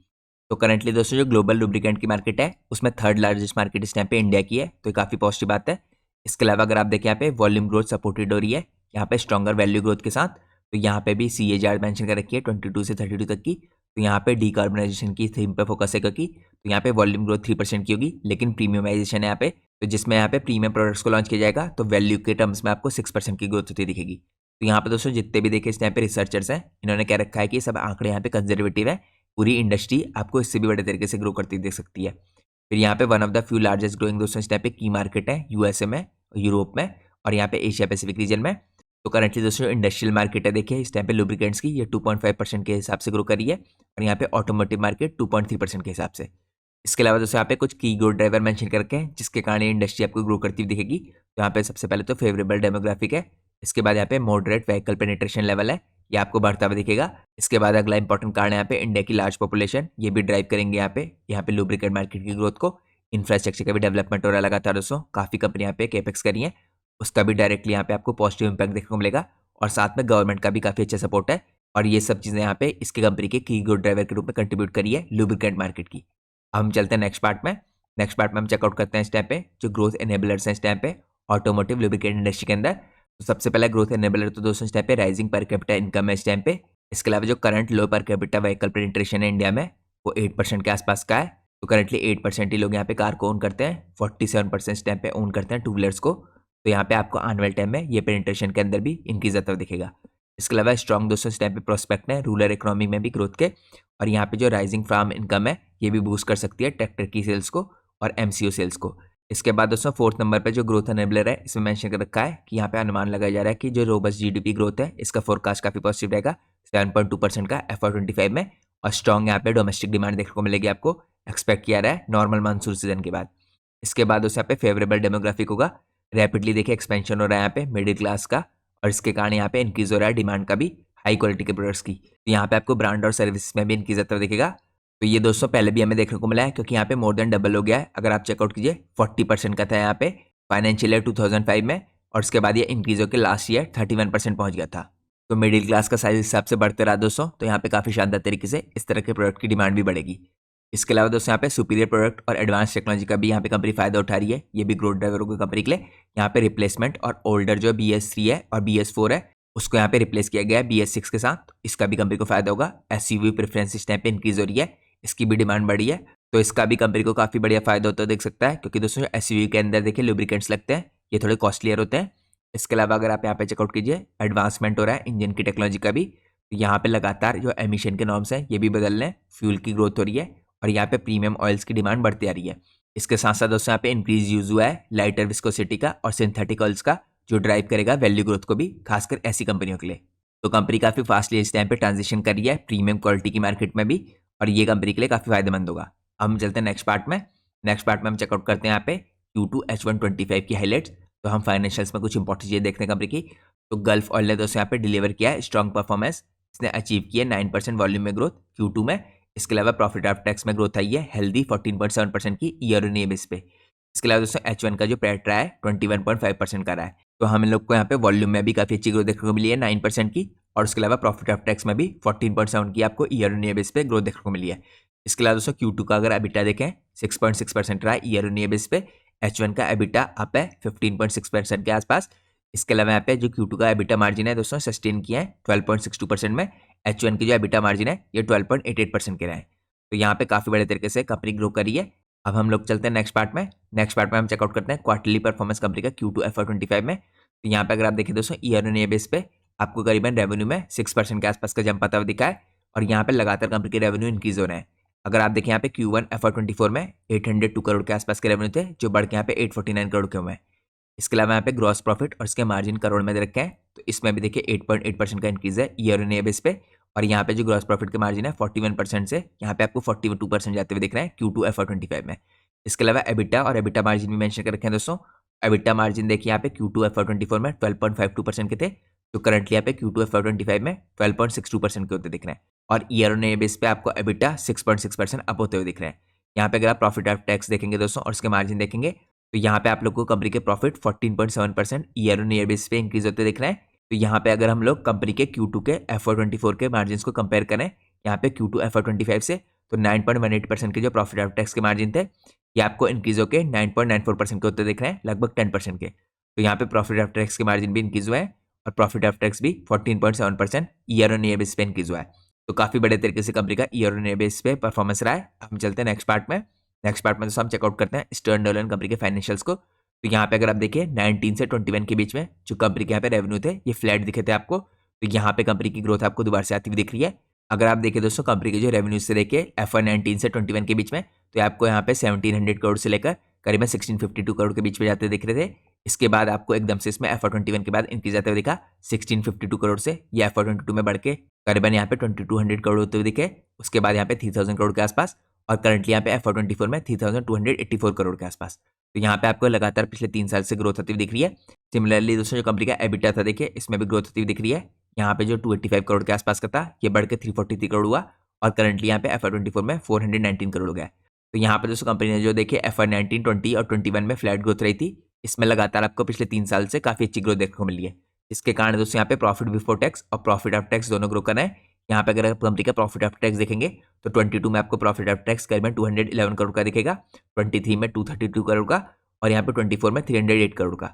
तो करंटली दोस्तों जो ग्लोबल लुब्रिकेंट की मार्केट है उसमें थर्ड लार्जेस्ट मार्केट इस टाइम पे इंडिया की है, तो ये काफी पॉजिटिव बात है। इसके अलावा अगर आप देखें यहाँ पे वॉल्यूम ग्रोथ सपोर्टेड हो रही है यहाँ पे स्ट्रॉन्गर वैल्यू ग्रोथ के साथ। तो यहाँ पे भी CAGR मेंशन कर रखी है 22 से 32 तक की। तो यहाँ पे डीकार्बनाइजेशन की थीम पे फोकस है, क्योंकि तो यहाँ पे वॉल्यूम ग्रोथ 3% की होगी, लेकिन प्रीमियमाइजेशन है यहाँ पे, तो जिसमें यहाँ पे प्रीमियम प्रोडक्ट्स को लॉन्च किया जाएगा, तो वैल्यू के टर्म्स में आपको 6% की ग्रोथ होती दिखेगी। तो यहाँ पे दोस्तों जितने भी देखे इस टाइम पे रिसर्चर्स हैं, इन्होंने कह रखा है कि सब आंकड़े यहाँ पे कंजर्वेटिव है, पूरी इंडस्ट्री आपको इससे भी बड़े तरीके से ग्रो करती देख सकती है। फिर यहाँ पे one of the few largest growing दोस्तों इस टाइप पे की मार्केट है USA में, यूरोप में, और यहाँ पे एशिया पैसिफिक रीजन में। तो करंटली दोस्तों इंडस्ट्रियल मार्केट है देखिए इस टाइम पे लुब्रिकेंट्स की, ये 2.5% के हिसाब से ग्रो करी है, और यहाँ पे ऑटोमोटिव मार्केट 2.3% के हिसाब से। इसके अलावा दोस्तों यहाँ पे कुछ की ग्रोथ ड्राइवर मेंशन करके हैं जिसके कारण इंडस्ट्री आपको ग्रो करती हुई दिखेगी। तो यहाँ पे सबसे पहले तो फेवरेबल डेमोग्राफिक है, इसके बाद यहाँ पे मॉडरेट व्हीकल पेनिट्रेशन लेवल है, ये आपको बढ़ता हुआ दिखेगा। इसके बाद अगला इंपॉर्टेंट कारण यहाँ पे इंडिया की लार्ज पॉपुलेशन, ये भी ड्राइव करेंगे यहाँ पे लुब्रिकेंट मार्केट की ग्रोथ को। इंफ्रास्ट्रक्चर का भी डेवलपमेंट हो रहा है लगातार दोस्तों, काफी कंपनी यहाँ पे कैपेक्स करी है, उसका भी डायरेक्टली यहाँ पे आपको पॉजिटिव इंपैक्ट देखने को मिलेगा, और साथ में गवर्नमेंट का भी काफी अच्छा सपोर्ट है। और ये सब चीजें यहाँ पे इसकी कंपनी के की ग्रोथ ड्राइवर के रूप में कंट्रीब्यूट करी है लुब्रिकेंट मार्केट की। अब हम चलते हैं नेक्स्ट पार्ट में। नेक्स्ट पार्ट में हम चेकआउट करते हैं इस टाइम पे जो ग्रोथ एनेबलर्स हैं इस टाइम पे ऑटोमोटिव लुब्रिकेंट इंडस्ट्री के अंदर। तो सबसे पहला ग्रोथ एनेबलर तो दोस्तों इस टाइम पे राइजिंग पर कैपिटा इनकम है इस टाइम पे। इसके अलावा जो करंट लो पर कैपिटा व्हीकल पेनिट्रेशन है इंडिया में वो 8% के आसपास का है। तो करंटली 8% ही लोग यहाँ पे कार को ओन करते हैं, 47% इस टाइम पे ओन करते हैं टू व्हीलर्स को। तो यहाँ पे आपको आने वाले टाइम में ये पेनिट्रेशन के अंदर भी इंक्रीज आता हुआ दिखेगा। इसके अलावा स्ट्रॉन्ग दोस्तों इस टाइम पे प्रोस्पेक्ट है रूरल इकोनॉमी में भी ग्रोथ के, और यहाँ पे जो राइजिंग फार्म इनकम है ये भी बूस्ट कर सकती है ट्रैक्टर की सेल्स को और MCO सेल्स को। इसके बाद दोस्तों फोर्थ नंबर पे जो ग्रोथ एनेबलर है इसमें मेंशन कर रखा है कि यहाँ पे अनुमान लगाया जा रहा है कि जो रोबस्ट जीडीपी ग्रोथ है इसका फोरकास्ट काफी पॉजिटिव रहेगा 7.2% का FY25 में, और स्ट्रॉन्ग यहाँ पे डोमेस्टिक डिमांड देखने को मिलेगी आपको, एक्सपेक्ट किया रहा है नॉर्मल मानसून सीजन के बाद। इसके बाद दोस्तों यहाँ पे फेवरेबल डेमोग्राफिक होगा, रैपिडली देखिए एक्सपेंशन हो रहा है यहाँ पे मिडिल क्लास का, और इसके कारण यहाँ पे इंक्रीज हो रहा है डिमांड का भी हाई क्वालिटी के प्रोडक्ट्स की। तो यहाँ पे आपको ब्रांड और सर्विस में भी इंक्रीज आता दिखेगा। तो ये दोस्तों पहले भी हमें देखने को मिला है क्योंकि यहाँ पे मोर देन डबल हो गया है। अगर आप चेकआउट कीजिए 40% का था यहाँ पे फाइनेंशियल ईयर 2005 में, और उसके बाद ये इंक्रीज होकर लास्ट ईयर 31% पहुंच गया था। तो मिडिल क्लास का साइज हिसाब से बढ़ते रहा दोस्तों, तो यहाँ पे काफी शानदार तरीके से इस तरह के प्रोडक्ट की डिमांड भी बढ़ेगी। इसके अलावा दोस्तों यहाँ पे सुपीरियर प्रोडक्ट और एडवांस टेक्नोलॉजी का भी यहाँ पे कंपनी फायदा उठा रही है, ये भी ग्रोथ ड्राइवर होगा कंपनी के लिए। यहाँ पे रिप्लेसमेंट और ओल्डर जो BS3 है और BS4 है उसको यहाँ पे रिप्लेस किया गया है BS6 के साथ, तो इसका भी कंपनी को फायदा होगा। SUV प्रेफरेंस इस टाइम पे इंक्रीज हो रही है, इसकी भी डिमांड बढ़ी है, तो इसका भी कंपनी को काफी बढ़िया फायदा होता है देख सकता है, क्योंकि दोस्तों SUV के अंदर देखिए लुब्रिकेंट्स लगते हैं, ये थोड़े कॉस्टलियर होते हैं। इसके अलावा अगर आप यहाँ पे चेकआउट कीजिए एडवांसमेंट हो रहा है इंजन की टेक्नोलॉजी का भी, तो यहाँ पे लगातार जो एमिशन के नॉर्म्स हैं ये भी बदल रहे हैं, फ्यूल की ग्रोथ हो रही है और यहाँ पे प्रीमियम ऑयल्स की डिमांड बढ़ती आ रही है। इसके साथ साथ दोस्तों यहाँ पे इंक्रीज यूज हुआ है लाइटर विस्कोसिटी का और सिंथेटिक ऑयल्स का, जो ड्राइव करेगा वैल्यू ग्रोथ को भी, खासकर ऐसी कंपनियों के लिए। तो कंपनी काफी फास्टली इस टाइम पे ट्रांजिशन कर रही है प्रीमियम क्वालिटी की मार्केट में भी, और ये कंपनी के लिए काफी फायदेमंद होगा। अब हम चलते हैं नेक्स्ट पार्ट में। नेक्स्ट पार्ट में हम चेकआउट करते हैं यहाँ पे Q2 H125 की हाईलाइट्स। तो हम फाइनेंशियल्स में कुछ इंपॉर्टेंट चीजें देखते हैं कंपनी की। तो गल्फ ऑयल ने दोस्तों यहाँ पे डिलीवर किया है स्ट्रॉन्ग परफॉर्मेंस, इसने अचीव किया 9% वॉल्यूम में ग्रोथ Q2 में। इसके अलावा प्रॉफिट आफ्टर टैक्स में ग्रोथ आई है हेल्दी 14.7% की ईयर ऑन ईयर बेस पे। इसके अलावा दोस्तों H1 का जो पैट रहा है 21.5% का रहा है, तो हम लोग को यहाँ पे वॉल्यूम में भी काफी अच्छी ग्रोथ देखने को मिली है 9% की, और उसके अलावा प्रॉफिट आफ्टर टैक्स में भी 14.7 की आपको ईयर ऑन ईयर बेस पे ग्रोथ देखने को मिली है। इसके अलावा दोस्तों Q2 का अगर एबिटा देखें 6.6% रहा है ईयर ऑन ईयर बेस पे, H1 का एबिटा अप है 15.6% के आसपास। इसके अलावा यहाँ पे जो Q2 का एबिटा मार्जिन है दोस्तों सस्टेन किया है 12.62% में, H1 की जो एबिटा मार्जिन है ये 12.88% के रहा है। तो यहाँ पे काफी बड़े तरीके से कंपनी ग्रो करी है। अब हम लोग चलते हैं नेक्स्ट पार्ट में। नेक्स्ट पार्ट में हम चेकआउट करते हैं क्वार्टरली परफॉर्मेंस कंपनी का Q2 FY25 में। तो यहाँ पे अगर आप देखें दोस्तों ईयर ऑन ईयर बेस पे आपको करीबन रेवेन्यू में 6% के आसपास का जंप आता हुआ दिखा है, और यहाँ पे लगातार कंपनी के रेवेन्यू इंक्रीज हो रहे हैं। अगर आप देखें यहाँ पे Q1 FY24 में 802 करोड़ के आसपास के रेवेन्यू थे, जो बढ़ के यहाँ पे 849 करोड़ के हुए हैं। इसके अलावा यहाँ पे ग्रॉस प्रॉफिट और इसके मार्जिन करोड़ में दे रखे हैं, तो इसमें भी देखिए 8.8% का इंक्रीज है ईयर ऑन ईयर बेस पे, और यहाँ पे जो ग्रॉस प्रॉफिट के मार्जिन है 41% से यहाँ पे आपको 42% जाते हुए दिख रहे हैं Q2 FY25 में। इसके अलावा एबिटा और एबिटा मार्जिन भी मेंशन कर रखे हैं दोस्तों। एबिटा मार्जिन देखिए यहाँ पे Q2 FY24 में 12.52% के थे, तो करंटली यहाँ पे Q2 FY25 में 12.62% के होते दिख रहे हैं, और ईयर ऑन ईयर बेस पे आपको एबिटा 6.6% अप होते हुए दिख रहे हैं। यहाँ पे अगर आप प्रॉफिट आफ्टर टैक्स देखेंगे दोस्तों और उसके मार्जिन देखेंगे, तो यहाँ पे आप लोग को कंपनी के profit 14.7% year on year base पे इंक्रीज होते दिख रहे हैं। तो यहाँ पे अगर हम लोग कंपनी के Q2 के FY24 के मार्जिन को कंपेयर करें यहाँ पे Q2 FY25 से, तो 9.18% के जो प्रॉफिट आफ्टर टैक्स के मार्जिन थे ये आपको इंक्रीज होकर 9.94% के होते दिख रहे हैं, लगभग 10% के। तो यहाँ पे प्रॉफिट आफ्टर टैक्स के मार्जिन भी इंक्रीज हुआ है, और प्रॉफिट आफ्टर टैक्स भी 14.7% ईयर ऑन ईयर बेस पे इंक्रीज हुआ है। तो काफी बड़े तरीके से कंपनी का ईयर ऑन ईयर बेस पे परफॉर्मेंस रहा है। हम चलते हैं नेक्स्ट पार्ट में। नेक्स्ट पार्ट में तो हम चेकआउट करते हैं स्टर्न डॉलन कंपनी के फाइनेंशियल्स को। तो यहाँ पे अगर आप देखिए 19 से 21 के बीच में जो कंपनी के यहाँ पे रेवेन्यू थे ये फ्लैट दिखे थे आपको, तो यहाँ पे कंपनी की ग्रोथ आपको दोबारा से आती हुई दिख रही है। अगर आप देखिए दोस्तों कंपनी के जो रेवेन्यू से देखिए FY19 से 21 के बीच में, तो आपको यहाँ पे 1700 करोड़ से लेकर करीबन 1652 करोड़ के बीच में जाते दिख रहे थे। इसके बाद आपको एकदम से इसमें FY21 के बाद इंक्रीज आते हुए दिखा 1652 करोड़ से, ये FY22 में बढ़ के करीबन यहाँ पे 2200 करोड़ होते हुए दिखे। उसके बाद यहाँ पे 3000 करोड़ के आसपास, और करंटली यहाँ पे FY24 में 3284 करोड़ के आसपास। तो यहाँ पे आपको लगातार पिछले 3 साल से ग्रोथ होती हुई दिख रही है। सिमिलरली दोस्तों जो कंपनी का एबिटा था देखिए इसमें भी ग्रोथ होती हुई दिख रही है। यहाँ पे जो 285 करोड़ के आसपास का था ये बढ़ के 343 करोड़ हुआ, और करंटली यहाँ पे FY24 में 419 करोड़ हो गया। तो यहाँ पे दोस्तों कंपनी ने जो देखिए FY19, 20 और 21 में फ्लैट ग्रोथ रही थी, इसमें लगातार आपको पिछले 3 साल से काफी अच्छी ग्रोथ देखने को मिली है। इसके कारण दोस्तों यहाँ पे प्रॉफिट बिफोर टैक्स और प्रॉफिट आफ्टर टैक्स दोनों ग्रो कर रहे हैं। यहाँ पे अगर आप कंपनी का प्रॉफिट आफ्टर टैक्स देखेंगे तो 22 में आपको प्रॉफिट आफ्टर टैक्स करीबन 211 करोड़ का दिखेगा, 23 में 232 करोड़ का, और यहाँ पे 24 में 308 करोड़ का।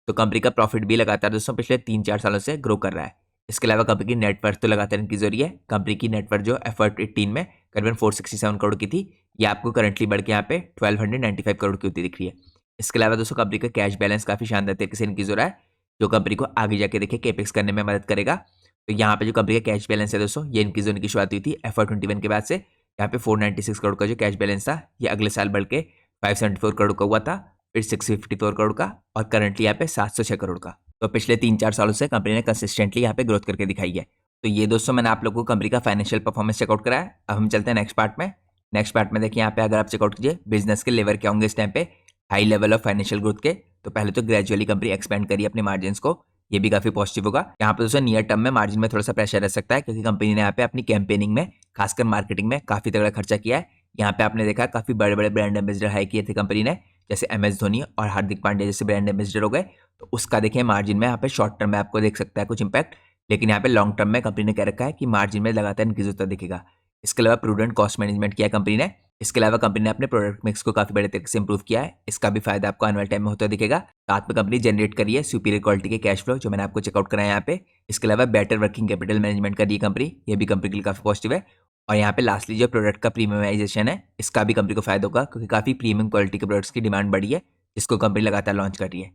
तो कंपनी का प्रॉफिट भी लगातार दोस्तों पिछले 3-4 सालों से ग्रो कर रहा है। इसके अलावा कंपनी की नेटवर्थ तो लगातार इंक्रीज हो रही है। कंपनी की नेटवर्थ जो FY18 में करीबन 467 करोड़ की थी, ये आपको करंटली बढ़ के यहाँ पे 1295 करोड़ की होती दिख रही है। इसके अलावा दोस्तों कंपनी का कैश बैलेंस काफी शानदार तरीके से इंक्रीज हो रहा है, जो कंपनी को आगे जाके देखिए केपेक्स करने में मदद करेगा। तो यहाँ पे जो कंपनी का कैश बैलेंस है दोस्तों ये इंक्रीज होने की शुरुआत हुई थी FY21 के बाद से। यहाँ पे 496 करोड़ का जो कैश बैलेंस था ये अगले साल बढ़ के 574 करोड़ का हुआ था, फिर 654 करोड़ का और करंटली यहाँ पे 706 करोड़ का। तो पिछले 3-4 सालों से कंपनी ने कंसिस्टेंटली यहाँ पे ग्रोथ करके दिखाई है। तो ये दोस्तों मैंने आप लोगों को कंपनी का फाइनेंशियल परफॉर्मेंस चेकआउट कराया है। अब हम चलते हैं नेक्स्ट पार्ट में। नेक्स्ट पार्ट में देखिए यहाँ पे अगर आप चेकआउट कीजिए बिजनेस के लेवर क्या होंगे इस टाइम पे, high level of financial growth के। तो पहले तो ग्रेजुअली कंपनी एक्सपेंड करिए अपने मार्जिन को, ये भी काफी पॉजिटिव होगा। यहाँ पे दोस्तों नियर टर्म में मार्जिन में थोड़ा सा प्रेशर रह सकता है क्योंकि कंपनी ने यहाँ पे अपनी कैंपेनिंग में खासकर मार्केटिंग में काफी तगड़ा खर्चा किया है। यहाँ पे आपने देखा काफी बड़े बड़े ब्रांड एम्बेसडर हाई किए थे कंपनी ने, जैसे MS धोनी और हार्दिक पांड्या जैसे ब्रांड एम्बेसडर हो गए। तो उसका देखिए मार्जिन में यहाँ पे शॉर्ट टर्म में आपको देख सकता है कुछ इंपैक्ट, लेकिन यहाँ पे लॉन्ग टर्म में कंपनी ने कह रखा है कि मार्जिन में लगातार इंक्रीज होता दिखेगा। इसके अलावा प्रूडेंट कॉस्ट मैनेजमेंट किया कंपनी ने। इसके अलावा कंपनी ने अपने प्रोडक्ट मिक्स को काफी बड़े तरीके से इंप्रूव किया है, इसका भी फायदा आपको आने वाले टाइम में होता दिखेगा। साथ में कंपनी जनरेट करी है सुपीरियर क्वालिटी के कैश फ्लो जो मैंने आपको चेकआउट कराया यहाँ पे। इसके अलावा बेटर वर्किंग कैपिटल मैनेजमेंट कर रही है कंपनी, ये भी कंपनी के लिए काफी पॉजिटिव है। और यहाँ पे लास्टली जो प्रोडक्ट का प्रीमियमाइजेशन है इसका भी कंपनी को फायदा होगा क्योंकि काफी प्रीमियम क्वालिटी के प्रोडक्ट्स की डिमांड बढ़ी है जिसको कंपनी लगातार लॉन्च कर रही है।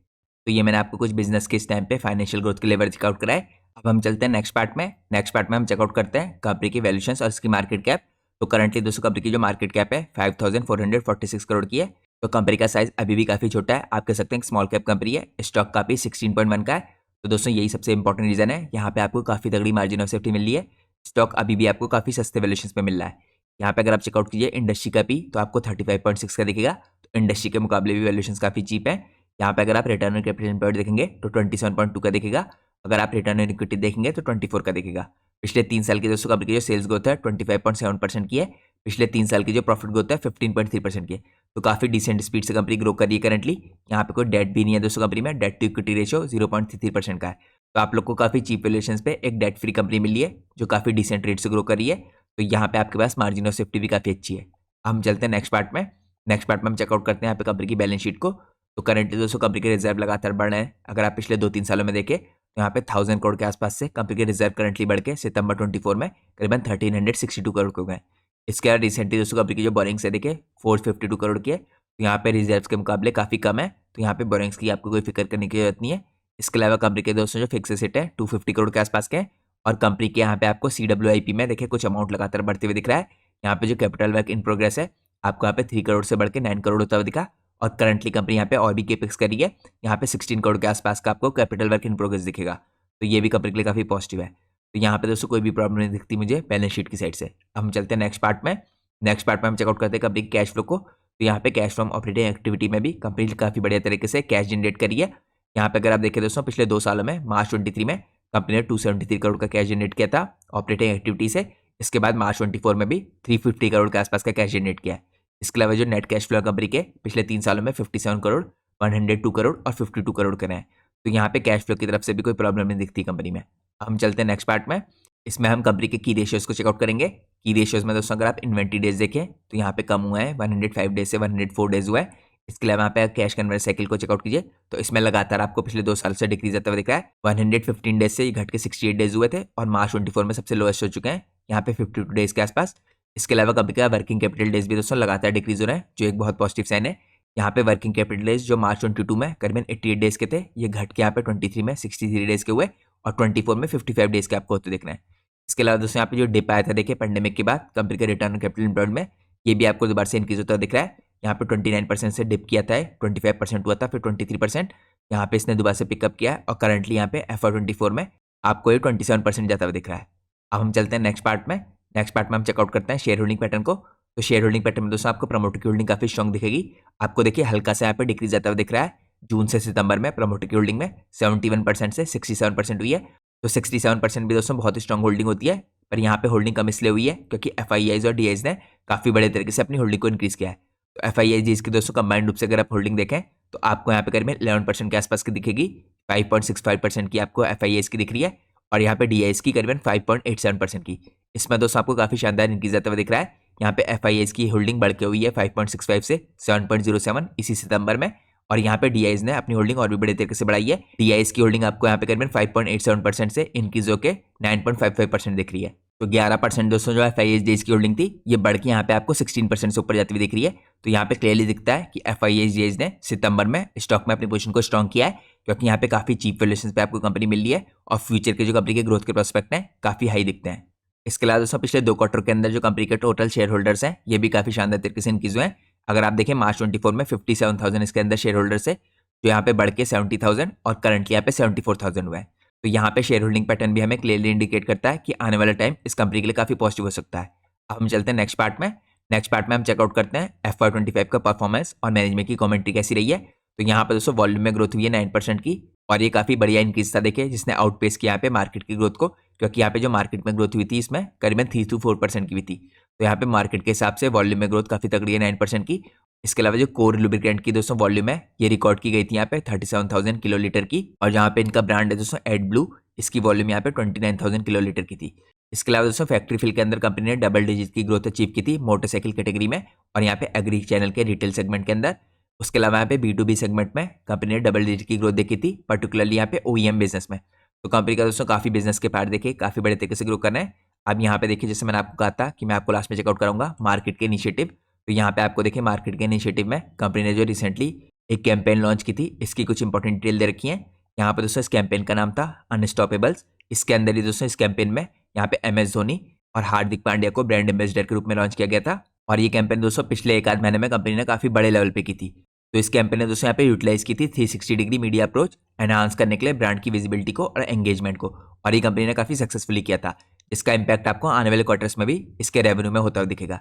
तो ये मैंने आपको कुछ बिजनेस के इस टाइम पे फाइनेंशियल ग्रोथ के लेवर चेकआउट कराए। अब हम चलते हैं नेक्स्ट पार्ट में। नेक्स्ट पार्ट में हम चेकआउट करते हैं कंपनी की वैल्यूएशंस और इसकी मार्केट कैप। तो करंटली दोस्तों कंपनी की जो मार्केट कैप है 5446 करोड़ की है। तो कंपनी का साइज अभी भी काफी छोटा है, आप कह सकते हैं स्मॉल कैप कंपनी है। स्टॉक काफी 16.1 का है। तो दोस्तों यही सबसे इंपॉर्टेंट रीजन है, यहाँ पे आपको काफी तगड़ी मार्जिन ऑफ सेफ्टी मिल रही है। स्टॉक अभी भी आपको काफी सस्ते वैल्यूएशंस पे मिल रहा है। यहाँ पे अगर आप चेकआउट कीजिए इंडस्ट्री का भी तो आपको 35.6 का दिखेगा। तो इंडस्ट्री के मुकाबले भी वैल्यूएशंस काफी चीप है। यहाँ पे अगर आप रिटर्न ऑन कैपिटल एम्प्लॉयड देखेंगे तो 27.2 का दिखेगा। अगर आप रिटर्न ऑन इक्विटी देखेंगे तो 24 का दिखेगा। पिछले 3 साल की दोस्तों कंपनी की जो सेल्स ग्रोथ है 25.7% की है। पिछले 3 साल की जो प्रॉफिट ग्रोथ है 15.3% की है। तो काफी डिसेंट स्पीड से कंपनी ग्रो कर रही है करंटली। यहाँ पे कोई डेट भी नहीं है दोस्तों कंपनी में, डेट टू इक्विटी रेशियो 0.33% का है। तो आप लोग को काफी चीप वैल्यूएशंस पे एक डेट फ्री कंपनी मिली है जो काफी डिसेंट रेट से ग्रो कर रही है। तो यहाँ पे आपके पास मार्जिन ऑफ सेफ्टी भी काफी अच्छी है। हम चलते हैं नेक्स्ट पार्ट में। नेक्स्ट पार्ट में हम चेकआउट करते हैं यहाँ पे कंपनी की बैलेंस शीट को। तो करंटली दोस्तों कंपनी के रिजर्व लगातार बढ़ रहे हैं। अगर आप पिछले 2-3 सालों में देखें तो यहाँ पे 1000 करोड़ के आसपास से कंपनी के रिजर्व करंटली बढ़ के सितंबर 24 में करीबन 1362 करोड़ हो गए। इसके अलावा रिसेंटली दोस्तों कंपनी की जो बोरिंग्स है देखे 452 करोड़ की है। तो यहाँ पे रिजर्व के मुकाबले काफी कम है, तो यहाँ पे बोरिंग्स की आपको कोई फिक्र करने की जरूरत नहीं है। इसके अलावा कंपनी के दोस्तों जो फिक्स एसेट है 250 करोड़ के आसपास के हैं। और कंपनी के यहाँ पे आपको CWIP में देखिए कुछ अमाउंट लगातार बढ़ते हुए दिख रहा है। यहाँ पे जो कैपिटल वर्क इन प्रोग्रेस है आपको यहाँ पे 3 करोड़ से बढ़ के 9 करोड़ होता हुआ दिखा। और करंटली कंपनी यहाँ पे और भी केपेक्स करी है, यहाँ पे 16 करोड़ के आसपास का आपको कैपिटल वर्क इन प्रोग्रेस दिखेगा। तो ये भी कंपनी के लिए काफी पॉजिटिव है। तो यहाँ पे दोस्तों कोई भी प्रॉब्लम नहीं दिखती मुझे बैलेंस शीट की साइड से। अब हम चलते हैं नेक्स्ट पार्ट में। नेक्स्ट पार्ट में हम चेकआउट करते हैं कंपनी के कैश फ्लो को। तो यहाँ पे कैश फ्रॉम ऑपरेटिंग एक्टिविटी में भी कंपनी काफी बढ़िया तरीके से कैश जनरेट करी है। यहाँ पे अगर आप देखें दोस्तों पिछले 2 सालों में मार्च 23 में कंपनी ने 273 करोड़ का कैश जनरेट किया था ऑपरेटिंग एक्टिविटी से। इसके बाद मार्च 24 में भी 350 करोड़ के आसपास का कैश जनरेट किया है। इसके अलावा जो नेट कैश फ्लो कंपनी के पिछले 3 सालों में 57 करोड़, 102 करोड़ और 52 करोड़ के रहे हैं। तो यहाँ पे कैश फ्लो की तरफ से भी कोई प्रॉब्लम नहीं दिखती कंपनी में। हम चलते हैं नेक्स्ट पार्ट में। इसमें हम कंपनी के की रेशियोज को चेकआउट करेंगे। की रेशियोज में दोस्तों अगर आप इन्वेंट्री डेज देखें तो यहाँ पे कम हुआ है, 105 डेज से 104 डेज हुआ है। इसके अलावा यहाँ पे कैश कन्वर्ट साइकिल को चेकआउट कीजिए तो इसमें लगातार आपको पिछले 2 साल से डिक्रीज आता हुआ दिख रहा है। 115 डेज से ये घट के 68 डेज हुए थे और मार्च 24 में सबसे लोएस्ट हो चुके हैं, यहाँ पे 52 डेज के आसपास। इसके अलावा कंपनी का वर्किंग कैपिटल डेज भी दोस्तों लगातार डिक्रीज हो रहा है जो एक बहुत पॉजिटिव साइन है। यहाँ पे वर्किंग कैपिटल डेज जो मार्च 22 में करीबन 88 डेज के थे, ये घट के यहाँ पे 23 में 63 डेज के हुए और 24 में 55 डेज के आपको होते दिख रहे हैं। इसके अलावा दोस्तों यहाँ पे जो डिप आया था देखिए पेंडेमिक के बाद कंपनी के रिटर्न ऑन कैपिटल एम्प्लॉयड में, ये भी आपको दोबारा से इंक्रीज होता दिख रहा है। यहाँ पे 29% से डिप किया था, 25% हुआ था, फिर 23%। यहाँ पे इसने दोबारा से पिकअप किया और करंटली यहाँ पे FY24 में आपको ये 27% जाता हुआ दिख रहा है। अब हम चलते हैं नेक्स्ट पार्ट में। नेक्स्ट पार्ट में हम चेकआउट करते हैं शेयर होल्डिंग पैटर्न को। तो शेयर होल्डिंग पैटर्न में दोस्तों आपको प्रमोटर की होल्डिंग काफी स्ट्रॉन्ग दिखेगी। आपको देखिए हल्का सा यहाँ पे डिक्रीज जाता हुआ दिख रहा है। जून से सितंबर में प्रमोटर की होल्डिंग में 71% से 67% हुई है। तो 67% भी दोस्तों बहुत स्ट्रॉन्ग होल्डिंग होती है, पर यहाँ पे होल्डिंग कम इसलिए हुई है क्योंकि FIIs और DIs ने काफी बड़े तरीके से अपनी होल्डिंग को इंक्रीज किया है। तो FIIs की दोस्तों कंबाइंड रूप से अगर आप होल्डिंग देखें तो आपको यहाँ पे करीब 11% के आसपास की दिखेगी। 5.65% की आपको FIIs की दिख रही है और यहाँ पे DIs की करीबन 5.87% की। इसमें दोस्तों आपको काफी शानदार इंक्रीज आता हुआ दिख रहा है। यहाँ पे FIIs की होल्डिंग बढ़ के हुई है 5.65 से 7.07 इसी सितंबर में, और यहाँ पे DIs ने अपनी होल्डिंग और भी बड़े तरीके से बढ़ाई है। DIs की होल्डिंग आपको यहाँ पे करीबन 5.87% से इंक्रीज होकर 9.55% दिख रही है। तो 11% दोस्तों जो FIIs की होल्डिंग थी ये बढ़ के यहाँ पे आपको 16% से ऊपर जाती हुई दिख रही है। तो यहाँ पे क्लियरली दिखता है कि FIIs ने सितंबर में स्टॉक में अपनी पोजीशन को स्ट्रॉन्ग किया है क्योंकि यहाँ पे काफी चीप वैल्यूएशन पे आपको कंपनी मिल रही है और फ्यूचर के जो कंपनी के ग्रोथ के प्रोस्पेक्ट हैं काफी हाई दिखते हैं। इसके अलावा दोस्तों पिछले 2 क्वार्टर के अंदर जो कंपनी के टोटल शेयर होल्डर्स हैं ये भी काफी शानदार तरीके से इंक्रीज हुए हैं। अगर आप देखें मार्च 24 में 57,000 इसके अंदर शेयर होल्डर्स है, जो यहाँ पे बढ़ के 70,000 और करंटली यहाँ पे 74,000 हुआ है। तो यहाँ पे शेयर होल्डिंग पैटर्न भी हमें क्लियरली इंडिकेट करता है कि आने वाला टाइम इस कंपनी के लिए काफी पॉजिटिव हो सकता है। अब हम चलते हैं नेक्स्ट पार्ट में। नेक्स्ट पार्ट में हम चेकआउट करते हैं FY25 का परफॉर्मेंस और मैनेजमेंट की कमेंट्री कैसी रही है। तो यहाँ पे दोस्तों वॉल्यूम में ग्रोथ हुई है 9% की, और ये काफी बढ़िया इंक्रीज था देखिए, जिसने आउटपेस किया यहाँ पे मार्केट की ग्रोथ को, क्योंकि यहाँ पे जो मार्केट में ग्रोथ हुई थी इसमें करीबन 3 to 4% की हुई थी। तो यहाँ पे मार्केट के हिसाब से वॉल्यूम में ग्रोथ काफी तगड़ी है 9% की। इसके अलावा जो कोर लुब्रिकेंट की दोस्तों वॉल्यूम है ये रिकॉर्ड की गई थी यहाँ पे 37,000 किलोलीटर की, और जहाँ पे इनका ब्रांड है दोस्तों एडब्लू, इसकी वॉल्यूम यहाँ पे 29,000 किलोलीटर की थी। इसके अलावा दोस्तों फैक्ट्री फिल के अंदर कंपनी ने डबल डिजिट की ग्रोथ अचीव की थी मोटरसाइकिल कैटेगरी में, और यहाँ पे एग्री चैनल के रिटेल सेगमेंट के अंदर। उसके अलावा यहाँ पे B2B सेगमेंट में कंपनी ने डबल डिजिट की ग्रोथ देखी थी, पर्टिकुलरली यहाँ पे OEM बिजनेस में। तो कंपनी का दोस्तों काफी बिजनेस के पार्ट देखिए काफी बड़े तरीके से ग्रो कर रहे हैं। अब यहाँ पे देखिए, जैसे मैंने आपको कहा था कि मैं आपको लास्ट में चेकआउट कराऊंगा मार्केट के इनिशिएटिव, तो यहाँ पे आपको देखिए मार्केट के इनिशिएटिव में कंपनी ने जो रिसेंटली एक कैंपेन लॉन्च की थी, इसकी कुछ इंपॉर्टेंट डिटेल दे रखी है। यहाँ पे दोस्तों इस कैंपेन का नाम था अनस्टॉपेबल्स। इसके अंदर ही दोस्तों इस कैंपेन में यहाँ पे MS धोनी और हार्दिक पांड्या को ब्रांड एम्बेसडर के रूप में लॉन्च किया गया था, और ये कैंपेन दोस्तों पिछले एक आध महीने में कंपनी ने काफी बड़े लेवल पे की थी। तो इस कैंपेन ने दोस्तों यहाँ पे यूटिलाइज की थी 360 डिग्री मीडिया अप्रोच एनहांस करने के लिए ब्रांड की विजिबिलिटी को और एंगेजमेंट को, और ये कंपनी ने काफी सक्सेसफुली किया था। इसका इंपैक्ट आपको आने वाले क्वार्टर्स में भी इसके रेवेन्यू में होता हुआ दिखेगा।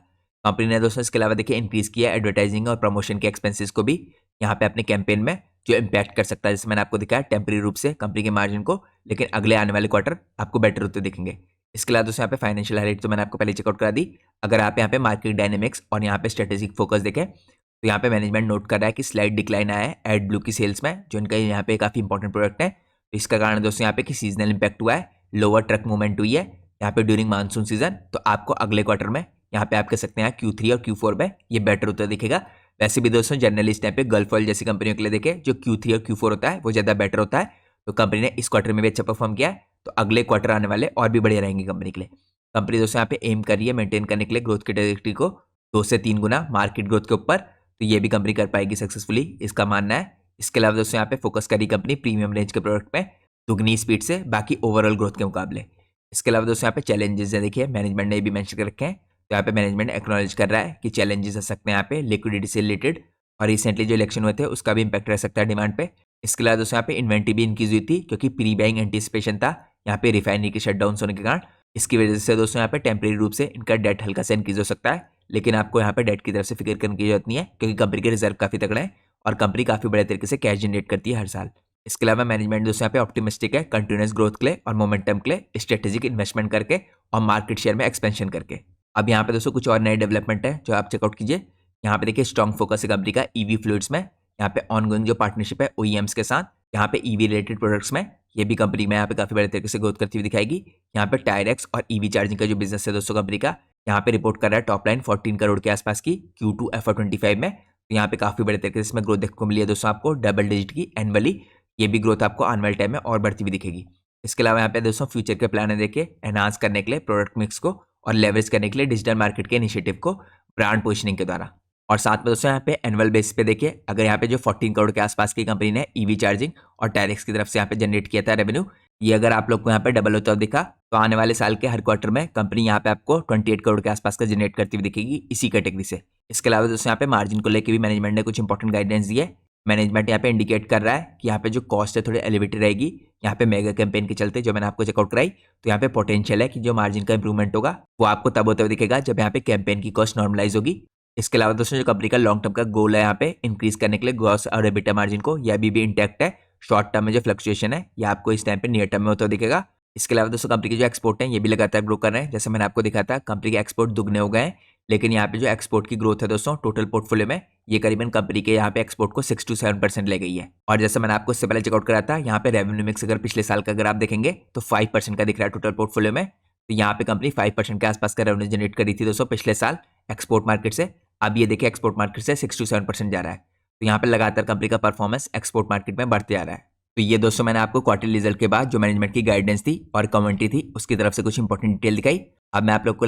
कंपनी ने दोस्तों इसके अलावा देखिए इंक्रीज किया एडवर्टाइजिंग और प्रमोशन के एक्सपेंसेस को भी यहाँ पे अपने कैंपेन में, जो इंपैक्ट कर सकता है, जैसे मैंने आपको दिखाया टेम्परेरी रूप से कंपनी के मार्जिन को, लेकिन अगले आने वाले क्वार्टर आपको बेटर होते दिखेंगे। इसके अलावा दोस्तों यहाँ पे फाइनेंशियल हाइलाइट तो मैंने आपको पहले चेकआउट करा दी। अगर आप यहाँ पे मार्केट डायनेमिक्स और यहाँ पे स्ट्रेटेजिक फोकस देखें, तो यहाँ पे मैनेजमेंट नोट कर रहा है कि स्लाइट डिक्लाइन आया है एडब्लू की सेल्स में, जो इनका यहाँ पे काफी इंपॉर्टेंट प्रोडक्ट है। तो इसका कारण दोस्तों यहाँ पे कि सीजनल इंपैक्ट हुआ है, लोअर ट्रक मूवमेंट हुई है यहाँ पे ड्यूरिंग मानसून सीजन। तो आपको अगले क्वार्टर में यहाँ पे आप कह सकते हैं Q3 और Q4 में ये बेटर होता दिखेगा। वैसे भी दोस्तों जनरली इस टाइम पे गल्फ ऑयल जैसी कंपनियों के लिए देखें, जो Q3 और Q4 होता है वो ज्यादा बेटर होता है। तो कंपनी ने इस क्वार्टर में भी अच्छा परफॉर्म किया है, तो अगले क्वार्टर आने वाले और भी बढ़िया रहेंगे कंपनी के लिए। कंपनी दोस्तों यहाँ पे एम कर रही है मेंटेन करने के लिए ग्रोथ की ट्रैजेक्टरी को 2 से 3 गुना मार्केट ग्रोथ के ऊपर, तो ये भी कंपनी कर पाएगी सक्सेसफुली, इसका मानना है। इसके अलावा दोस्तों यहाँ पे फोकस करी कंपनी प्रीमियम रेंज के प्रोडक्ट में दुगनी स्पीड से बाकी ओवरऑल ग्रोथ के मुकाबले। इसके अलावा दोस्तों यहाँ पे चैलेंजेस है देखिए, मैनेजमेंट ने भी मेंशन कर रखे हैं। तो यहाँ पे मैनेजमेंट एक्नॉलेज कर रहा है कि चैलेंजेस आ सकते हैं यहाँ पे लिक्विडिटी से रिलेटेड, और रिसेंटली जो इलेक्शन हुए थे उसका भी इंपैक्ट रह सकता है डिमांड पे। इसके अलावा दोस्तों यहाँ पे इन्वेंट्री भी इंक्रीज हुई थी, क्योंकि प्री बाइंग एंटिसिपेशन था यहाँ पे रिफाइनरी के शटडाउन होने के कारण। इसकी वजह से दोस्तों यहाँ पे टेम्परेरी रूप से इनका डेट हल्का सा इंक्रीज हो सकता है, लेकिन आपको यहाँ पे डेट की तरफ से फिक्र करने की जरूरत नहीं है, क्योंकि कंपनी के रिजर्व काफी तगड़े हैं और कंपनी काफी बड़े तरीके से कैश जनरेट करती है हर साल। इसके अलावा मैनेजमेंट दोस्तों यहाँ पे ऑप्टिमिस्टिक है कंटिन्यूस ग्रोथ के लिए और मोमेंटम के लिए स्ट्रेटेजिक इन्वेस्टमेंट करके और मार्केट शेयर में एक्सपेंशन करके। अब यहाँ पे दोस्तों कुछ और नए डेवलपमेंट है जो आप चेकआउट कीजिए। यहाँ पे देखिए स्ट्रॉन्ग फोकस है कंपनी का EV फ्लूइड्स में, यहाँ पे ऑनगोइंग जो पार्टनरशिप है OEMs के साथ, यहाँ पे EV रिलेटेड प्रोडक्ट्स में ये भी कंपनी में यहाँ पे काफी बड़े तरीके से ग्रोथ करती हुई दिखाएगी। यहाँ पे टायरेक्स और EV चार्जिंग का जो बिजनेस है दोस्तों कंपनी का, यहाँ पे रिपोर्ट कर रहा है टॉप लाइन 14 करोड़ के आसपास की Q2 FY25 में। तो यहाँ पे काफी बड़े तरीके से इसमें ग्रोथ देखने को मिली है दोस्तों आपको डबल डिजिट की एनुअली। ये भी ग्रोथ आपको आने वाले टाइम में और बढ़ती हुई दिखेगी। इसके अलावा यहाँ पे दोस्तों फ्यूचर के प्लान है देखिए, एनहांस करने के लिए प्रोडक्ट मिक्स को और लेवरेज करने के लिए डिजिटल मार्केट के इनिशिएटिव को ब्रांड पोजिशनिंग के द्वारा। और साथ में दोस्तों यहाँ पे एनुअल बेसिस पे देखिए, अगर यहाँ पे जो 14 करोड़ के आसपास की कंपनी ने EV चार्जिंग और टायरेक्स की तरफ से यहाँ पे जनरेट किया था रेवेन्यू, ये अगर आप लोग को यहाँ पे डबल होता दिखा, तो आने वाले साल के हर क्वार्टर में कंपनी यहाँ पे आपको 28 करोड़ के आसपास का जनरेट करती हुई दिखेगी इसी कैटेगरी से। इसके अलावा दोस्तों यहाँ पे मार्जिन को लेकर भी मैनेजमेंट ने कुछ इंपॉर्टेंट गाइडेंस दी है। मैनेजमेंट यहाँ पे इंडिकेट कर रहा है कि यहाँ पे जो कॉस्ट है थोड़ी एलिवेटेड रहेगी यहाँ पे मेगा कैंपेन के चलते, जो मैंने आपको चेकआउट कराई। तो यहाँ पे पोटेंशियल है कि जो मार्जिन का इंप्रूवमेंट होगा वो आपको तब होते हुए दिखेगा जब यहाँ पे कैंपेन की कॉस्ट नॉर्मलाइज होगी। इसके अलावा दोस्तों जो कंपनी का लॉन्ग टर्म का गोल है यहाँ पे इंक्रीज करने के लिए ग्रॉस और एबिटा मार्जिन को, यह अभी भी इंटैक्ट है। शॉर्ट टर्म में जो फ्लक्चुएशन है ये आपको इस टाइम पे नियर टर्म में होता दिखेगा। इसके अलावा दोस्तों कंपनी के जो एक्सपोर्ट है ये भी लगातार ग्रो कर रहे हैं। जैसे मैंने आपको दिखा था कंपनी के एक्सपोर्ट दुगने हो गए हैं, लेकिन यहाँ पे जो एक्सपोर्ट की ग्रोथ है दोस्तों टोटल पोर्टफोलियो में, ये करीबन कंपनी के यहाँ पे एक्सपोर्ट को 6 to 7% ले गई है। और जैसे मैंने आपको इससे पहले चेकआउट करा था, यहाँ पे रेवेन्यू मिक्स अगर पिछले साल का अगर आप देखेंगे तो 5% का दिख रहा है टोटल पोर्टफोलियो में। तो यहाँ पे कंपनी 5% के आसपास का रेवेन्यू जनरेट करी थी दोस्तों पिछले साल एक्सपोर्ट मार्केट से। अब ये देखिए एक्सपोर्ट मार्केट से 6 to 7% जा रहा है। तो यहाँ पे लगातार कंपनी का परफॉर्मेंस एक्सपोर्ट मार्केट में बढ़ते जा रहा है। तो ये दोस्तों मैंने आपको क्वार्टरली रिजल्ट के बाद जो मैनेजमेंट की गाइडेंस थी और कमेंट्री थी उसकी तरफ से कुछ इंपॉर्टेंट डिटेल दिखाई। अब मैं आप लोग को